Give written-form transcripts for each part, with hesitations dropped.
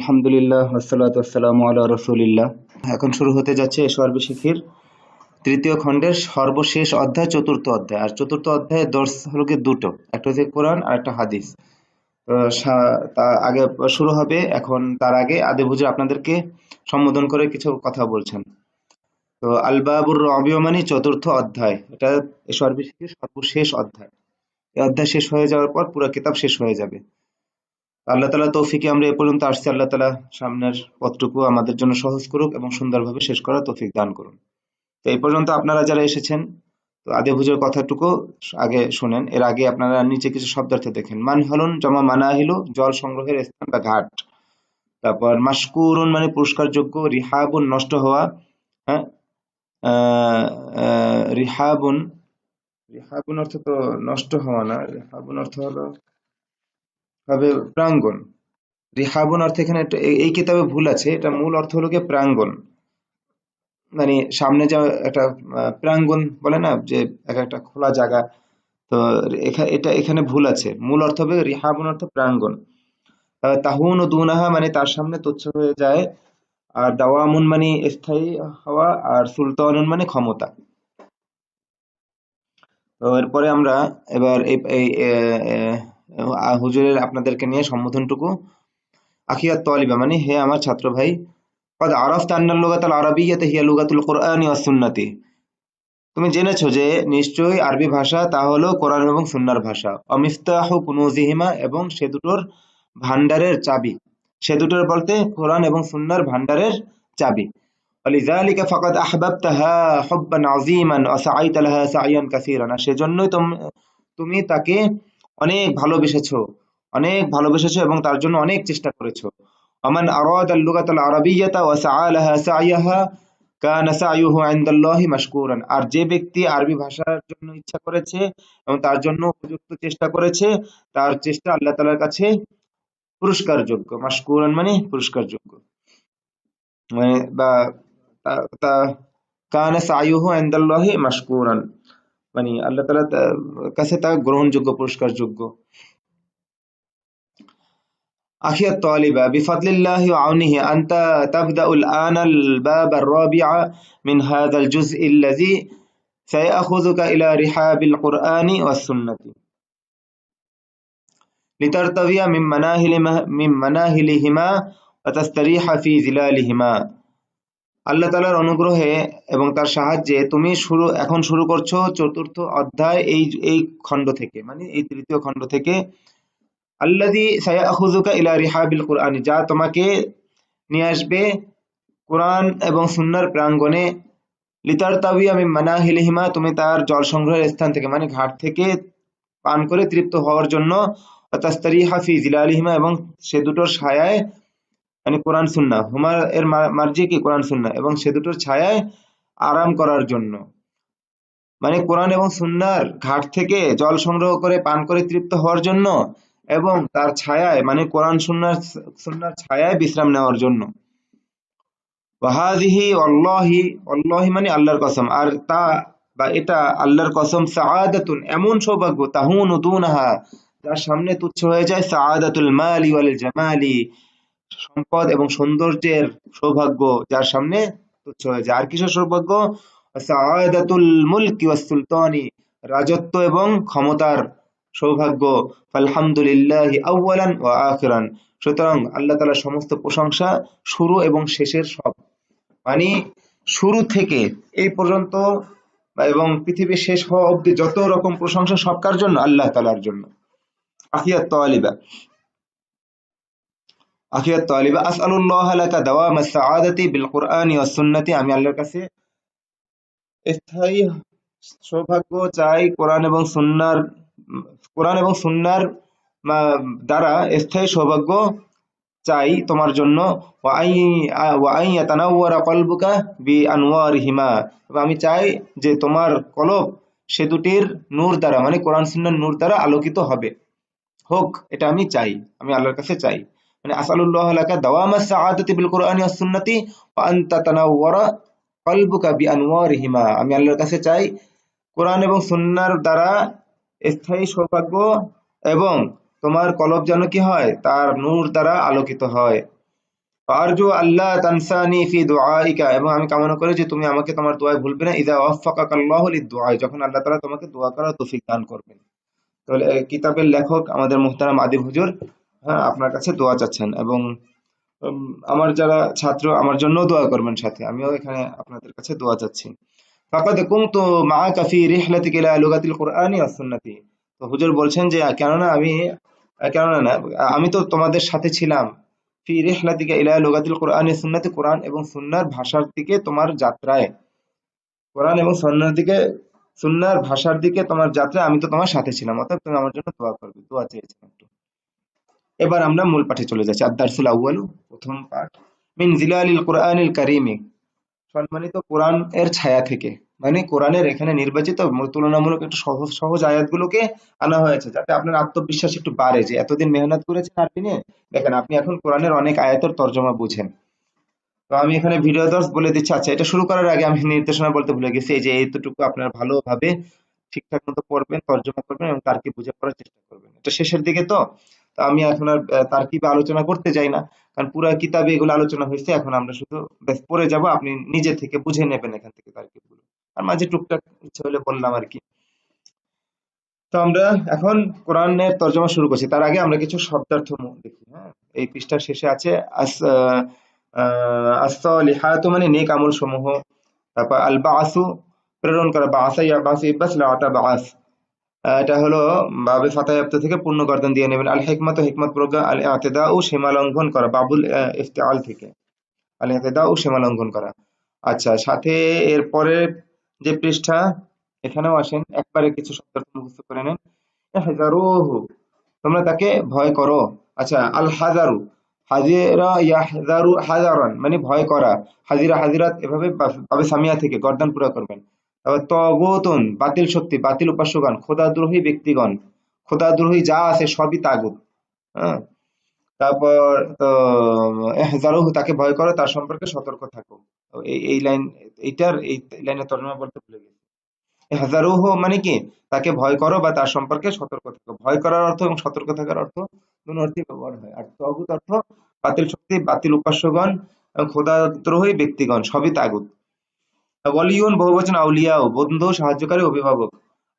আলহামদুলিল্লাহ ওয়াসসালাতু ওয়াসসালামু আলা রাসূলিল্লাহ। এখন শুরু হতে যাচ্ছে এসো আরবি শিখির তৃতীয় খণ্ডের সর্বশেষ অধ্যায়, চতুর্থ অধ্যায়। আর চতুর্থ অধ্যায়ের দর্স হলো কি দুটো, একটা হচ্ছে কোরআন আর একটা হাদিস। তো তার আগে শুরু হবে। এখন তার আগে আদি হুজুর আপনাদেরকে সম্বোধন করে কিছু কথা বলছেন। তো আল বাবুর রবিউ মানে চতুর্থ অধ্যায়, এটা এসো আরবি শিখির সর্বশেষ অধ্যায়। এই অধ্যায় শেষ হয়ে যাওয়ার পর পুরো কিতাব শেষ হয়ে যাবে। আল্লাহ তাআলা তৌফিকে আমরা এ পর্যন্ত আসছি। আল্লাহ তাআলা সামনের পথটুকু আমাদের জন্য সহজ করুক এবং সুন্দরভাবে শেষ করার তৌফিক দান করুন। তো এই পর্যন্ত আপনারা যারা এসেছেন, তো আদি হুজুর কথাটুকু আগে শুনেন। এর আগে আপনারা নিচে কিছু শব্দার্থ দেখেন। মানহালুন জমা মানাহিলু, জল সংগ্রহের স্থান বা ঘাট। তারপর মাশকুরুন মানে পুরস্কারযোগ্য। রিহাবুন নষ্ট হওয়া। হ্যাঁ, রিহাবুন, রিহাবুন অর্থ তো নষ্ট হওয়া না, রিহাবুন অর্থ হলো হবে প্রাঙ্গণ। রিহাবুন অর্থ এখানে এই কিতাবে ভুল আছে, এটা মূল অর্থ হলো গিয়ে প্রাঙ্গণ। মানে সামনে যা একটা প্রাঙ্গণ বলে না, যে একটা খোলা জায়গা। তো এটা এখানে ভুল আছে, মূল অর্থ হবে রিহাবুন অর্থ প্রাঙ্গণ। তাহুন ও দুনাহা মানে তার সামনে তুচ্ছ হয়ে যায়। আর দাওয়ামুন মানে স্থায়ী হওয়া। আর সুলতানুন মানে ক্ষমতা। তো এরপরে আমরা এবার এই এই, হুজুরের আপনাদেরকে নিয়ে সম্বোধনটুকু। আখিয়াত তলিবা মানে হে আমার ছাত্র ভাই। قد عرفت أن اللغة العربية هي لغة القرآن والسنة। তুমি জেনেছো যে নিশ্চয়ই আরবি ভাষা তা হলো কোরআন এবং সুন্নাহর ভাষা। অমিফতাহু কুনুজিহিমা এবং সে দুটোর ভান্ডারের চাবি। সে দুটোর বলতে কোরআন এবং সুন্নাহর ভান্ডারের চাবি। ولذلك فقد أحببتها حبا عظيما وسعيت لها سعيا كثيرا। আর সেজন্যই তুমি তাকে অনেক ভালোবেসেছো এবং তার জন্য অনেক চেষ্টা করেছো। ومن أراد اللغة العربية وسعى لها سعيها كان سعيه عند الله مشكورا। আর যে ব্যক্তি আরবি ভাষার জন্য ইচ্ছা করেছে এবং তার জন্য উপযুক্ত চেষ্টা করেছে, তার চেষ্টা আল্লাহ তাআলার কাছে পুরস্কারযোগ্য। মাশকুরান মানে পুরস্কারযোগ্য, মানে বা কানা সাইয়ুহু ইনদাল্লাহি মাশকুরান, মানে আল্লাহ তাআলার কাছে তা গ্রহণযোগ্য, পুরস্কারযোগ্য। أخي الطالب بفضل الله وعونه أنت تبدأ الآن الباب الرابع من هذا الجزء الذي سيأخذك إلى رحاب القرآن والسنة لترتوي من مناهلهما وتستريح في ظلالهما। আল্লাহ তাআলার অনুগ্রহে এবং তার সাহায্যে তুমি এখন শুরু করছো চতুর্থ অধ্যায় এই খণ্ড থেকে, মানে এই তৃতীয় খণ্ড থেকে। আল্লাযী সায়াখুযুকা ইলা রিহাবিল কুরআন, যা তোমাকে নিয়ে আসবে কোরআন এবং সুন্নাহর প্রাঙ্গণে। লিতারতাবিয়া মিন মানাহিলিহিমা, তুমি তার জল সংগ্রহের স্থান থেকে মানে ঘাট থেকে পান করে তৃপ্ত হওয়ার জন্য। তাস্তারিহা ফি জিলালিহিমা, এবং সে দুটোর ছায়ায়, মানে কোরআন সুন্নাহ, হুমা এর মার্জি কি কোরআন সুন্নাহ, এবং সে দুটোর ছায়ায় আরাম করার জন্য। মানে কোরআন এবং সুন্নাহর ঘাট থেকে জল সংগ্রহ করে পান করে তৃপ্ত হওয়ার জন্য, এবং তার ছায়ায় মানে কোরআন সুন্নাহর ছায়ায় বিশ্রাম নেওয়ার জন্য। ওয়াহাদিহি আল্লাহি, আল্লাহি মানে আল্লাহর কসম, আর তা বা এটা আল্লাহর কসম। সাআদাতুন এমন সৌভাগ্য, তাহুনু দুনাহা যার সামনে তুচ্ছ হয়ে যায়। সাআদাতুল মালি ওয়াল জামালি, সম্পদ এবং সৌন্দর্যের সৌভাগ্য যার সামনে তুচ্ছ হয়ে যায়। আর কিসের সৌভাগ্য? সাআদাতুল মুলকি ওয়াস সুলতানি, রাজত্ব এবং ক্ষমতার সৌভাগ্য। আলহামদুলিল্লাহি আউয়ালান ওয়া আখিরান, সুতরাং আল্লাহ তাআলার সমস্ত প্রশংসা শুরু এবং শেষের সব, মানে শুরু থেকে এই পর্যন্ত এবং পৃথিবী শেষ হওয়া অবধি যত রকম প্রশংসা সব কার জন্য? আল্লাহ তাআলার জন্য। আখিয়াত তালিবা, আখিয়াত তালিবা আসআলুল্লাহ লাকা দাওয়ামাস সাআদাতি বিল কুরআনি ওয়াস সুন্নতি, আমি আল্লাহর কাছে স্থায়ী সৌভাগ্য চাই কোরআন এবং সুন্নাহর দ্বারা স্থায়ী সৌভাগ্য চাই তোমার জন্য। ওয়া আন ইয়াতানাওয়ারা কলবুকা বিআনওয়ারিহিমা, এবং আমি চাই যে তোমার কলব সে দুটির নূর দ্বারা মানে কোরআন সুন্নাহর নূর দ্বারা আলোকিত হোক, এটা আমি চাই, আমি আল্লাহর কাছে চাই। মানে আসআলুল্লাহ লাকা দাওয়ামাস সাআদাতি বিল কুরআনি ওয়াস সুন্নতি ওয়া আন তাতানাওয়ারা কলবুকা বিআনওয়ারিহিমা, আমি আল্লাহর কাছে চাই কোরআন এবং সুন্নাহর দ্বারা স্থায়ী সৌভাগ্য, এবং তোমার কলব যেন কি হয়? তার নূর দ্বারা আলোকিত হয়। ফারজু আল্লাহ তানসানি ফি দুআইকা, এবং আমি কামনা করি যে তুমি আমাকে তোমার দোয়ায় ভুলবে না। ইযা ওয়াফফাকাকাল্লাহু লিদ-দুআ, যখন আল্লাহ তাআলা তোমাকে দোয়া করার তৌফিক দান করবেন। তাহলে কিতাবের লেখক আমাদের মুহতারাম আদিব হুজুর, হ্যাঁ, আপনার কাছে দোয়া চাচ্ছেন, এবং উম, আমার যারা ছাত্র আমার জন্য দোয়া করবেন সাথে, আমিও এখানে আপনাদের কাছে দোয়া চাচ্ছি। ফাকাদ কুনতু মাআকা ফি রিহলাতিকা ইলা লুগাতিল কুরআনি ওয়াস সুন্নতি। তো হুজুর বলছেন যে কেননা না, আমি তো তোমাদের সাথে ছিলাম। ফি রিহলাতিকা ইলা লুগাতিল কুরআনি সুন্নতি, কোরআন এবং সুন্নাহর ভাষার দিকে তোমার যাত্রায়, কোরআন এবং সুন্নাহর ভাষার দিকে তোমার যাত্রায় আমি তো তোমার সাথে ছিলাম, অতএব তুমি আমার জন্য দোয়া করবে। দোয়া চেয়েছেন একটু। এবার আমরা মূল পাঠে চলে যাচ্ছি। আদ-দারসুল আউয়ালু, প্রথম পাঠ। মিন জিলালিল কুরআনিল কারীমি, সম্মানিত কোরআন এর ছায়া থেকে, মানে কোরআনের এখানে নির্বাচিত তুলনামূলক একটু সহজ সহজ আয়াতগুলোকে আনা হয়েছে, যাতে আপনার আত্মবিশ্বাস একটু বাড়ে, যে এতদিন মেহনত করেছেন আরবি নিয়ে, দেখেন আপনি এখন কোরআনের অনেক আয়াতের তর্জমা বুঝেন। তো আমি এখানে ভিডিও দর্শ বলে দিচ্ছি। আচ্ছা, এটা শুরু করার আগে আমি নির্দেশনা বলতে ভুলে গেছি, এই যে এইটুকু আপনার ভালোভাবে ঠিকঠাক মতো পড়বেন, তর্জমা করবেন এবং তারকিব বুঝে পড়ার চেষ্টা করবেন। এটা শেষের দিকে তো, তো আমি এখন আর তারকিবে আলোচনা করতে যাই না, কারণ পুরো কিতাবে এগুলো আলোচনা হয়েছে। এখন আমরা শুধু ব্যাস পড়ে যাব, আপনি নিজে থেকে বুঝে নেবেন এখান থেকে তারকিবগুলো, আর মাঝে টুকটাক ইচ্ছে হলে বললাম আর কি। তো আমরা এখন কোরআনের তর্জমা শুরু করছি, তার আগে আমরা কিছু শব্দার্থ দেখি। হ্যাঁ, এই পৃষ্ঠার শেষে আছে আস-সালিহাতু মানে নেক আমল সমূহ। তারপর আল বাসু, প্রেরণ করা, বাসা ইয়া বাসু ইবাস লাটা বাস, এটা হলো বাবে ফাতায়াপ্ত থেকে পূর্ণ গর্দন দিয়ে নেবেন। আল হিকমত, হিকমত প্রজ্ঞা। আল ইতিদাউ, সীমা লঙ্ঘন করা, বাবুল ইফতিআল থেকে আল ইতিদাউ, সীমা লঙ্ঘন করা। আচ্ছা, সাথে এরপরে যে পৃষ্ঠা, এখানেও আসেন, একবারে কিছু শব্দার্থ মুখস্থ করে নেন। ইহজারুহু, তোমরা তাকে ভয় করো। আচ্ছা, আল হাজারু, হাজিরা ইয়াহজারু হাজারান মানে ভয় করা। হাজিরা হাজিরাত, এভাবে বাবে সামিয়া থেকে গর্দান পুরা করবেন। তারপর তগুতুন, বাতিল শক্তি, বাতিল উপাস্যগণ। খোদাদ্রোহী ব্যক্তিগণ, খোদাদ্রোহী যা আছে সবই তাগুত। হ্যাঁ, তারপর তো ইহজারুহু, তাকে ভয় করো, তার সম্পর্কে সতর্ক থাকো। তো এই লাইন, এই লাইনের তর্জমা বলতে ভুলে গেছি। হাজারুহু মানে কি, তাকে ভয় করো বা তার সম্পর্কে সতর্ক থাকো। ভয় করার অর্থ এবং সতর্ক থাকার অর্থ দুটো অর্থই ব্যবহার হয়। আর তাগুত অর্থ বাতিল শক্তি, বাতিল উপাস্যগণ এবং খোদাদ্রোহী ব্যক্তিগণ, সবই তাগুত। ওয়ালিউন বহুবচন, আউলিয়াও বন্ধু, সাহায্যকারী, অভিভাবক।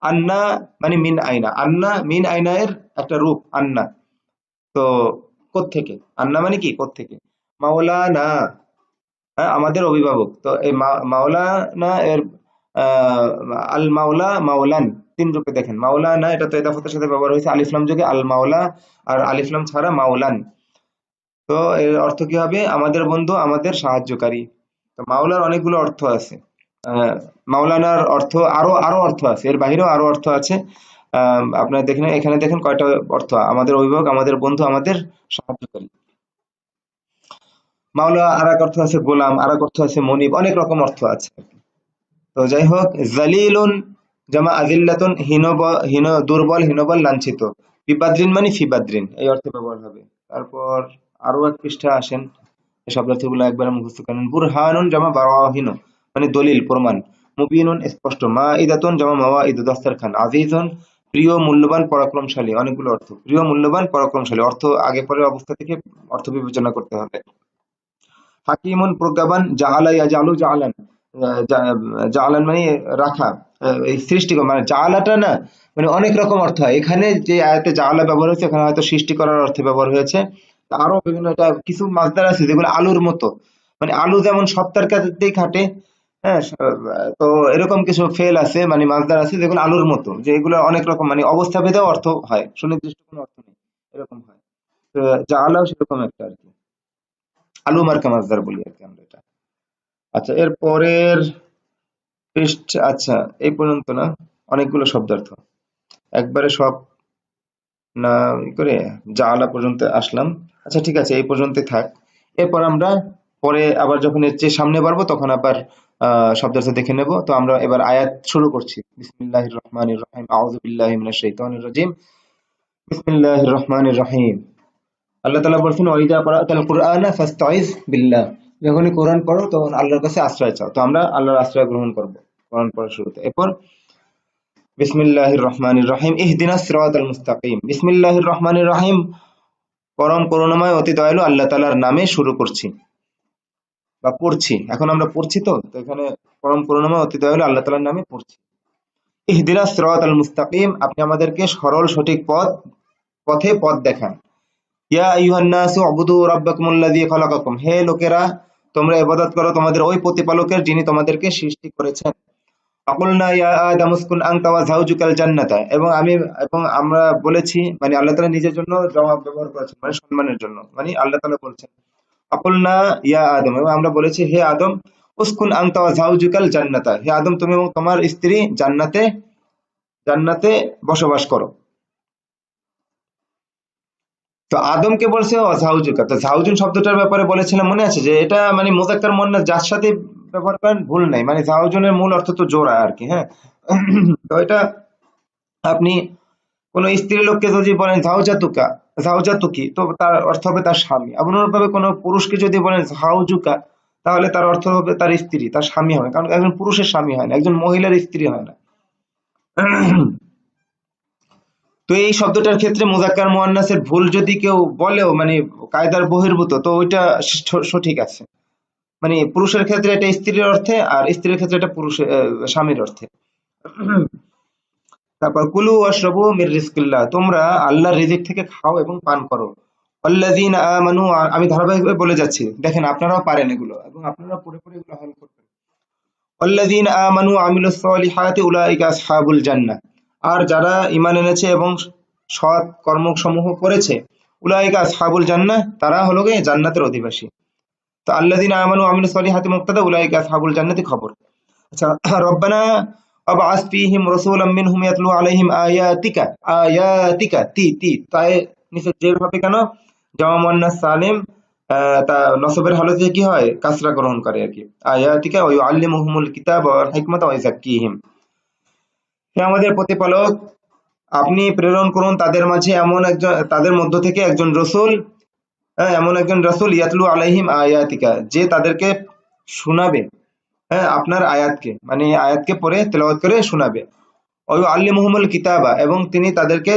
আন্না মানে মিন আইনা, আন্না মিন আইনা এর একটা রূপ আন্না। তো কোত্থেকে, আন্না মানে কি কোত্থেকে। মাওলানা, হ্যাঁ, আমাদের অভিভাবক। তো এই মাওলানা এর আহ, আল মাওলা, মাওলান, তিন রূপে দেখেন। মাওলানা এটা তো এদাফতের সাথে ব্যবহার হয়েছে আলিফলাম যুগে, আল মাওলা আর আলিফলাম ছাড়া মাওলান। তো এর অর্থ কি হবে, আমাদের বন্ধু, আমাদের সাহায্যকারী। তো মাওলার অনেকগুলো অর্থ আছে। আহ, মাওলানার অর্থ আরো আরো অর্থ আছে, এর বাহিরেও আরো অর্থ আছে। আপনারা দেখেন, এখানে দেখেন কয়টা অর্থ, আমাদের অভিভাবক, আমাদের বন্ধু, আমাদের সাহায্যকারী। মাওলা আর এক অর্থ আছে গোলাম, আর এক অর্থ আছে মনিব, অনেক রকম অর্থ আছে। তো যাই হোক, জালিলুন জামা আজিল্লাতুন, হীন, দুর্বল, হীনবল, লাঞ্ছিত। বিবাদ্রিন মানে ফিবাদ্রিন, এই অর্থে ব্যবহার হবে। তারপর আরো এক পৃষ্ঠা আসেন, এই শব্দার্থগুলো একবার মুখস্থ করেন। বুরহানুন জামা বারাহিন মানে দলিল, প্রমাণ। মুবিনুন স্পষ্ট। মা ইদাতুন জামা মাওয়া ইদু, দস্তরখান। আজিজুন প্রিয়, মূল্যবান, পরাক্রমশালী, অনেকগুলো অর্থ। প্রিয়, মূল্যবান, পরাক্রমশালী, অর্থ আগে পরের অবস্থা থেকে অর্থ বিবেচনা করতে হবে। হাকিমুন প্রজ্ঞাবান। জাআলা ইয়াজালু জাআলান, জাআলান মানে রাখা, এই সৃষ্টি করা, মানে জাআলাটা না মানে অনেক রকম অর্থ হয়। এখানে যে আয়াতে জাআলা ব্যবহার হয়েছে, এখানে হয়তো সৃষ্টি করার অর্থে ব্যবহার হয়েছে। আরো বিভিন্ন, এটা কিছু মাছদার আছে যেগুলো আলুর মতো, মানে আলু যেমন সব তরকারিতেই খাটে। হ্যাঁ, তো এরকম কিছু ফেল আছে, মানে মাছদার আছে যেগুলো আলুর মতো, যে এগুলো অনেক রকম, মানে অবস্থা ভেদেও অর্থ হয়, সুনির্দিষ্ট কোনো অর্থ নেই, এরকম হয়। তো জাআলাও সেরকম একটা আর কি, আলু মার্কা মাছদার বলি আর কি আমরা এটা। আচ্ছা, এর পরের পৃষ্ঠা, আচ্ছা এই পর্যন্ত না, অনেকগুলো শব্দার্থ একবারে সব না ই করে জাআলা পর্যন্ত আসলাম। আচ্ছা ঠিক আছে, এই পর্যন্তই থাক। এরপর আমরা পরে আবার যখন এর চেয়ে সামনে বাড়বো তখন আবার শব্দার্থ দেখে নেব। তো আমরা এবার আয়াত শুরু করছি। বিসমিল্লাহির রহমানির রহিম, আউযু বিল্লাহি মিনাশ শাইতানির রাজিম, বিসমিল্লাহির রহমানির রহিম। আল্লাহ তাআলা বলছেন, ওয়াইদা ক্বারাতাল কুরআনা ফাসতাইজ বিল্লাহ, যখনই কোরআন পড়ো তখন আল্লাহর কাছে আশ্রয় চাও। তো আমরা আল্লাহর আশ্রয় গ্রহণ করব কোরআন পড়ার শুরুতে। এরপর বিসমিল্লাহির রহমানির রহিম, ইহদিনাস সিরাতাল মুস্তাকিম। বিসমিল্লাহির রহমানির রহিম, পরম করুণাময় অতি দয়ালু আল্লাহ তাআলার নামে শুরু করছি বা পড়ছি। এখন আমরা পড়ছি, তো তো এখানে পরম করুণাময় অতি দয়ালু আল্লাহ তাআলার নামে পড়ছি। ইহদিনাস সিরাতাল মুস্তাকিম, আপনি আমাদেরকে সরল সঠিক পথ দেখান। ইয়া আইয়ুহান নাসু উবুদু রাব্বাকুমুল্লাযী খালাকাকুম, হে লোকেরা তোমরা ইবাদত করো তোমাদের ওই প্রতিপালকের যিনি তোমাদেরকে সৃষ্টি করেছেন। ফাকুলনা ইয়া আদামু উসকুন আনতা ওয়া যাওজুকাল জান্নাতা, এবং আমরা বলেছি, মানে আল্লাহ তাআলা নিজের জন্য জবাব ব্যবহার করেছেন, মানে সম্মানের জন্য, মানে আল্লাহ তাআলা বলছেন ফাকুলনা ইয়া আদম, এবং আমরা বলেছি হে আদম, উসকুন আনতা ওয়া যাওজুকাল জান্নাতা, হে আদম তুমি এবং তোমার স্ত্রী জান্নাতে জান্নাতে বসবাস করো। তো আদমকে বলছে জাউজুকা। তো জাউজুন শব্দটার ব্যাপারে বলেছিলাম, মনে আছে যে এটা মানে মুযাক্কার মুয়ান্নাস যার সাথে ব্যবহার করেন ভুল নাই, মানে জাউজুনের মূল অর্থ তো জোড়া আর কি, হ্যাঁ। তো এটা আপনি কোন স্ত্রী লোককে যদি বলেন জাউজাতুকা, জাউজাতুকি, তো তার অর্থ হবে তার স্বামী। অনুরূপভাবে কোনো পুরুষকে যদি বলেন জাউজুকা, তাহলে তার অর্থ হবে তার স্ত্রী, তার স্বামী হবে, কারণ একজন পুরুষের স্বামী হয় না, একজন মহিলার স্ত্রী হয় না। তো এই শব্দটার ক্ষেত্রে মুযাক্কার মুয়ান্নাসের ভুল যদি কেউ বলেও মানে কায়দার বহির্ভূত, তো ওইটা সঠিক আছে। মানে পুরুষের ক্ষেত্রে এটা স্ত্রীর অর্থে, আর স্ত্রীর ক্ষেত্রে এটা পুরুষের স্বামীর অর্থে। তারপর কুলু ওয়াশরাবু মির রিজকিল্লাহ, তোমরা আল্লাহর রিজিক থেকে খাও এবং পান করো। আল্লাযীনা আমানু, আমি ধারাবাহিকভাবে বলে যাচ্ছি, দেখেন আপনারাও পারেন এগুলো এবং আপনারা পড়ে পড়ে এগুলো হল করবেন। আল্লাযীনা আমানু ওয়া আমিলুস সলিহাতি উলাইকা আসহাবুল জান্নাহ, আর যারা ঈমান এনেছে এবং সৎ কর্মসমূহ করেছে, উলাইকা আসহাবুল জান্নাহ, তারা হলো গিয়ে জান্নাতের অধিবাসী। তো আল্লাযীনা আমানু ওয়া আমিলুস সলিহাতি মুবতাদা, উলাইকা আসহাবুল জান্নাতি খবর। আচ্ছা, রব্বানা আবআস ফীহিম রাসূলাম মিনহুম ইয়াতলু আলাইহিম আয়াতিকা, আয়াতিকা তি তি তাই নিচে জের হবে কেন? জামা মুয়ান্নাস সালিম তা নসবের হালতে কি হয়? কাসরা গ্রহণ করে আর কি। আয়াতিকা ওয়া ইউআল্লিমুহুমুল কিতাব ওয়াল হিকমাতা ওয়া ইউযাক্কিহিম, হে আমাদের প্রতিপালক আপনি প্রেরণ করুন তাদের মাঝে তাদের মধ্য থেকে একজন রাসূল, হ্যাঁ, এমন একজন রাসূল ইয়াতলু আলাইহিম আয়াতিকা, যে তাদেরকে শোনাবে, হ্যাঁ, আপনার আয়াতকে, মানে আয়াতকে পড়ে তেলাওয়াত করে শোনাবে। ওয়া ইউআল্লিমুহুমুল কিতাবা, এবং তিনি তাদেরকে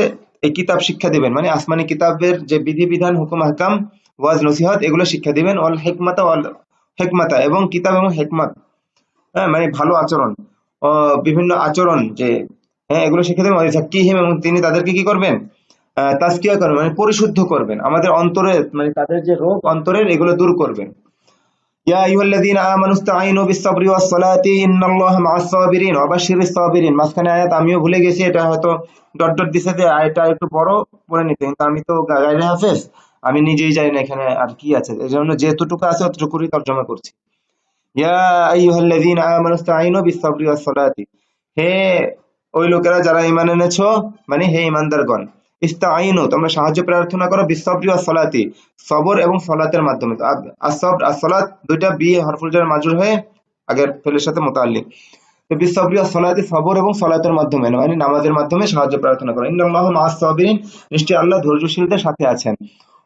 এই কিতাব শিক্ষা দিবেন, মানে আসমানি কিতাবের যে বিধিবিধান, হুকুম আহকাম, ওয়াজ নসিহত, এগুলো শিক্ষা দিবেন। ওয়াল হিকমাতা, এবং কিতাব এবং হিকমত, হ্যাঁ, মানে ভালো আচরণ, বিভিন্ন আচরণ, যে হ্যাঁ এগুলো শিক্ষা দেবেন। ওয়াইজাক্কিহিম, এবং তিনি তাদেরকে কি করবেন? তাজকিয়া করবেন, মানে পরিশুদ্ধ করবেন, আমাদের অন্তরে মানে তাদের যে রোগ অন্তরের, এগুলো দূর করবেন। ইয়া আইয়ুহাল্লাযীনা আমানু ইসতাঈনু বিস-সাবরি ওয়াস-সালাতি ইন্নাল্লাহা মা'আস-সাবিরিন ওয়া বাশশিরিস সাবিরিন। মাঝখানে আয়াত আমিও ভুলে গেছি, এটা হয়তো ডট ডট দিছে যে আয়াতটা একটু বড় পড়ে নিতে, কিন্তু আমি তো গায়রে হাফেজ, আমি নিজেই জানি না এখানে আর কি আছে, এজন্য যেতটুকু আছে অতটুকুই তর্জমা করছি। ইয়া আইয়ুহাল্লাযীনা আমানু ইসতাঈনু বিস-সাবরি ওয়াস-সালাতি, হে ওই লোকেরা যারা ঈমান এনেছো, মানে হে ঈমানদারগণ, ইস্তাঈনু তোমরা সাহায্য প্রার্থনা করো, বিস-সাবরি ওয়াস-সালাতি সবর এবং সালাতের মাধ্যমে। তো আস-সাবর আস-সালাত দুইটা বি হরফুল জার মাজরুর হয়ে আগের ফেলের সাথে মুতাআল্লিক। তো বিস-সাবরি ওয়াস-সালাতি সবর এবং সালাতের মাধ্যমে, মানে নামাজের মাধ্যমে সাহায্য প্রার্থনা করো। ইন্নাল্লাহা মা'আস-সাবিরিন, নিশ্চয়ই আল্লাহ ধৈর্যশীলদের সাথে আছেন।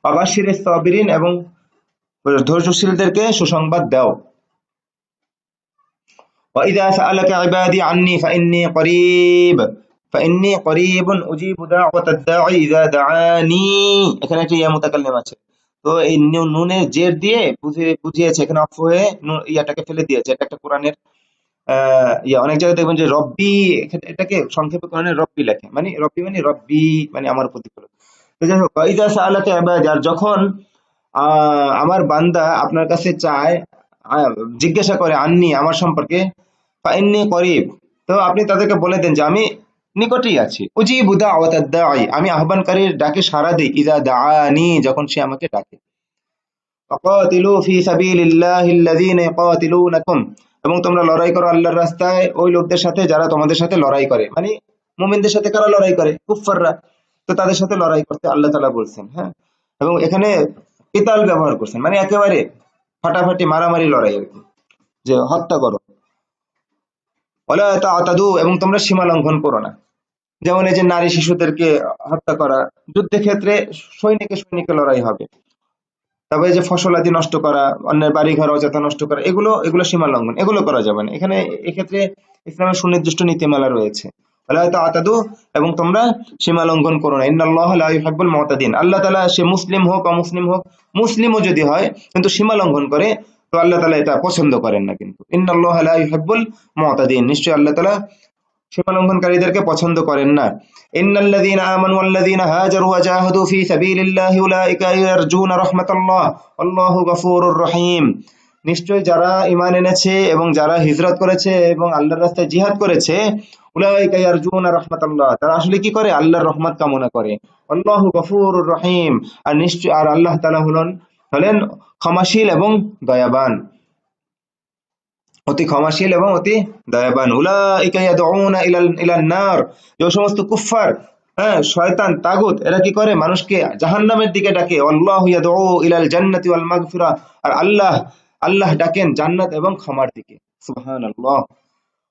ওয়া বাশশিরিস সাবিরিন, এবং ধৈর্যশীলদেরকে সুসংবাদ দাও। وإذا سألك عبادي عني فإني قريب أجيب دعوة الداعي إذا دعاني, এখানে একটা ইয়া মুতাকাল্লিম আছে, তো এই নুনের জের দিয়ে বুঝিয়েছে, এখানে অফ হয়ে ইয়াটাকে ফেলে দিয়েছে। এটা একটা কোরআনের অনেক জায়গায় দেখবেন যে রব্বি, এটাকে সংক্ষেপে কোরআনের রব্বি লেখে, মানে রব্বি মানে আমার প্রতিপালক। তো যাই হোক, ইযা সাআলাকা ইবাদি, আর যখন আমার বান্দা আপনার কাছে চায়, জিজ্ঞাসা করে আন্নি আমার সম্পর্কে, ফাইন্নী করিব, তো আপনি তাদেরকে বলে দেন যে আমি নিকটেই আছি। উজিবু দাওয়াতাদ দাঈ, আমি আহ্বানকারীর ডাকে সাড়া দিই, ইযা দাআনি, যখন সে আমাকে ডাকে। ফাকাতিলু ফি সাবিলিল্লাহিল্লাযীনা ইয়াকাতিলুনাকুম, এবং তোমরা লড়াই করো আল্লাহর রাস্তায় ওই লোকদের সাথে যারা তোমাদের সাথে লড়াই করে, মানে মুমিনদের সাথে কারা লড়াই করে? কুফফাররা। তো তাদের সাথে লড়াই করতে আল্লাহ তাআলা বলছেন, হ্যাঁ, এবং এখানে কিতাল ব্যবহার করছেন, মানে একেবারে ফাটাফাটি মারামারি লড়াই আর কি, যে হত্যা করো। ওয়ালা তা'তাদু, এবং তোমরা সীমা লঙ্ঘন করো না। যেমন এই যে নারী শিশুদেরকে হত্যা করা, যুদ্ধের ক্ষেত্রে সৈনিকে লড়াই হবে। তারপরে যে ফসলাদি নষ্ট করা, অন্যের বাড়ি ঘর অযথা নষ্ট করা, এগুলো সীমা লঙ্ঘন, এগুলো করা যাবে না। এখানে এক্ষেত্রে ইসলামের সুনির্দিষ্ট নীতিমালা রয়েছে। ওয়ালা তা'তাদু, এবং তোমরা সীমা লঙ্ঘন করো না। ইন্নাল্লাহা লা ইউহিব্বুল মু'তাদিন। আল্লাহ তাআলা সে মুসলিম হোক অমুসলিম হোক, মুসলিমও যদি হয় কিন্তু সীমা লঙ্ঘন করে, তো আল্লাহ তাআলা এটা পছন্দ করেন না। কিন্তু ইন্নাল্লাহা লা ইউহিব্বুল মু'তাদিন, নিশ্চয়ই আল্লাহ তাআলা সীমা লঙ্ঘনকারীদেরকে পছন্দ করেন না। ইন্নাল্লাযীনা আমানু ওয়াল্লাযীনা হাজারু ওয়া জাহাদু ফী সাবিলিল্লাহি উলাইকা ইয়ারজুনা রাহমাতাল্লাহ আল্লাহু গফুরুর রহিম। নিশ্চয়ই যারা ঈমান এনেছে এবং যারা হিজরত করেছে এবং আল্লাহর রাস্তায় জিহাদ করেছে, উলাইকা ইয়ারজুনা রাহমাতাল্লাহ, তারা আসলে কি করে? আল্লাহর রহমত কামনা করে। আল্লাহু গফুরুর রহিম, আর নিশ্চয় আর আল্লাহ তাআলা হলেন ক্ষমাশীল এবং দয়াবান, অতি ক্ষমাশীল এবং অতি দয়াবান। উলাইকা ইয়াদউনা ইলান নার, যে সমস্ত কুফফার, হ্যাঁ, শয়তান তাগুত, এরা কি করে? মানুষকে জাহান্নামের দিকে ডাকে। আল্লাহু ইয়াদউ ইলাল জান্নাতি ওয়াল মাগফিরা, আর আল্লাহ ডাকেন জান্নাত এবং ক্ষমার দিকে। সুবহানাল্লাহ।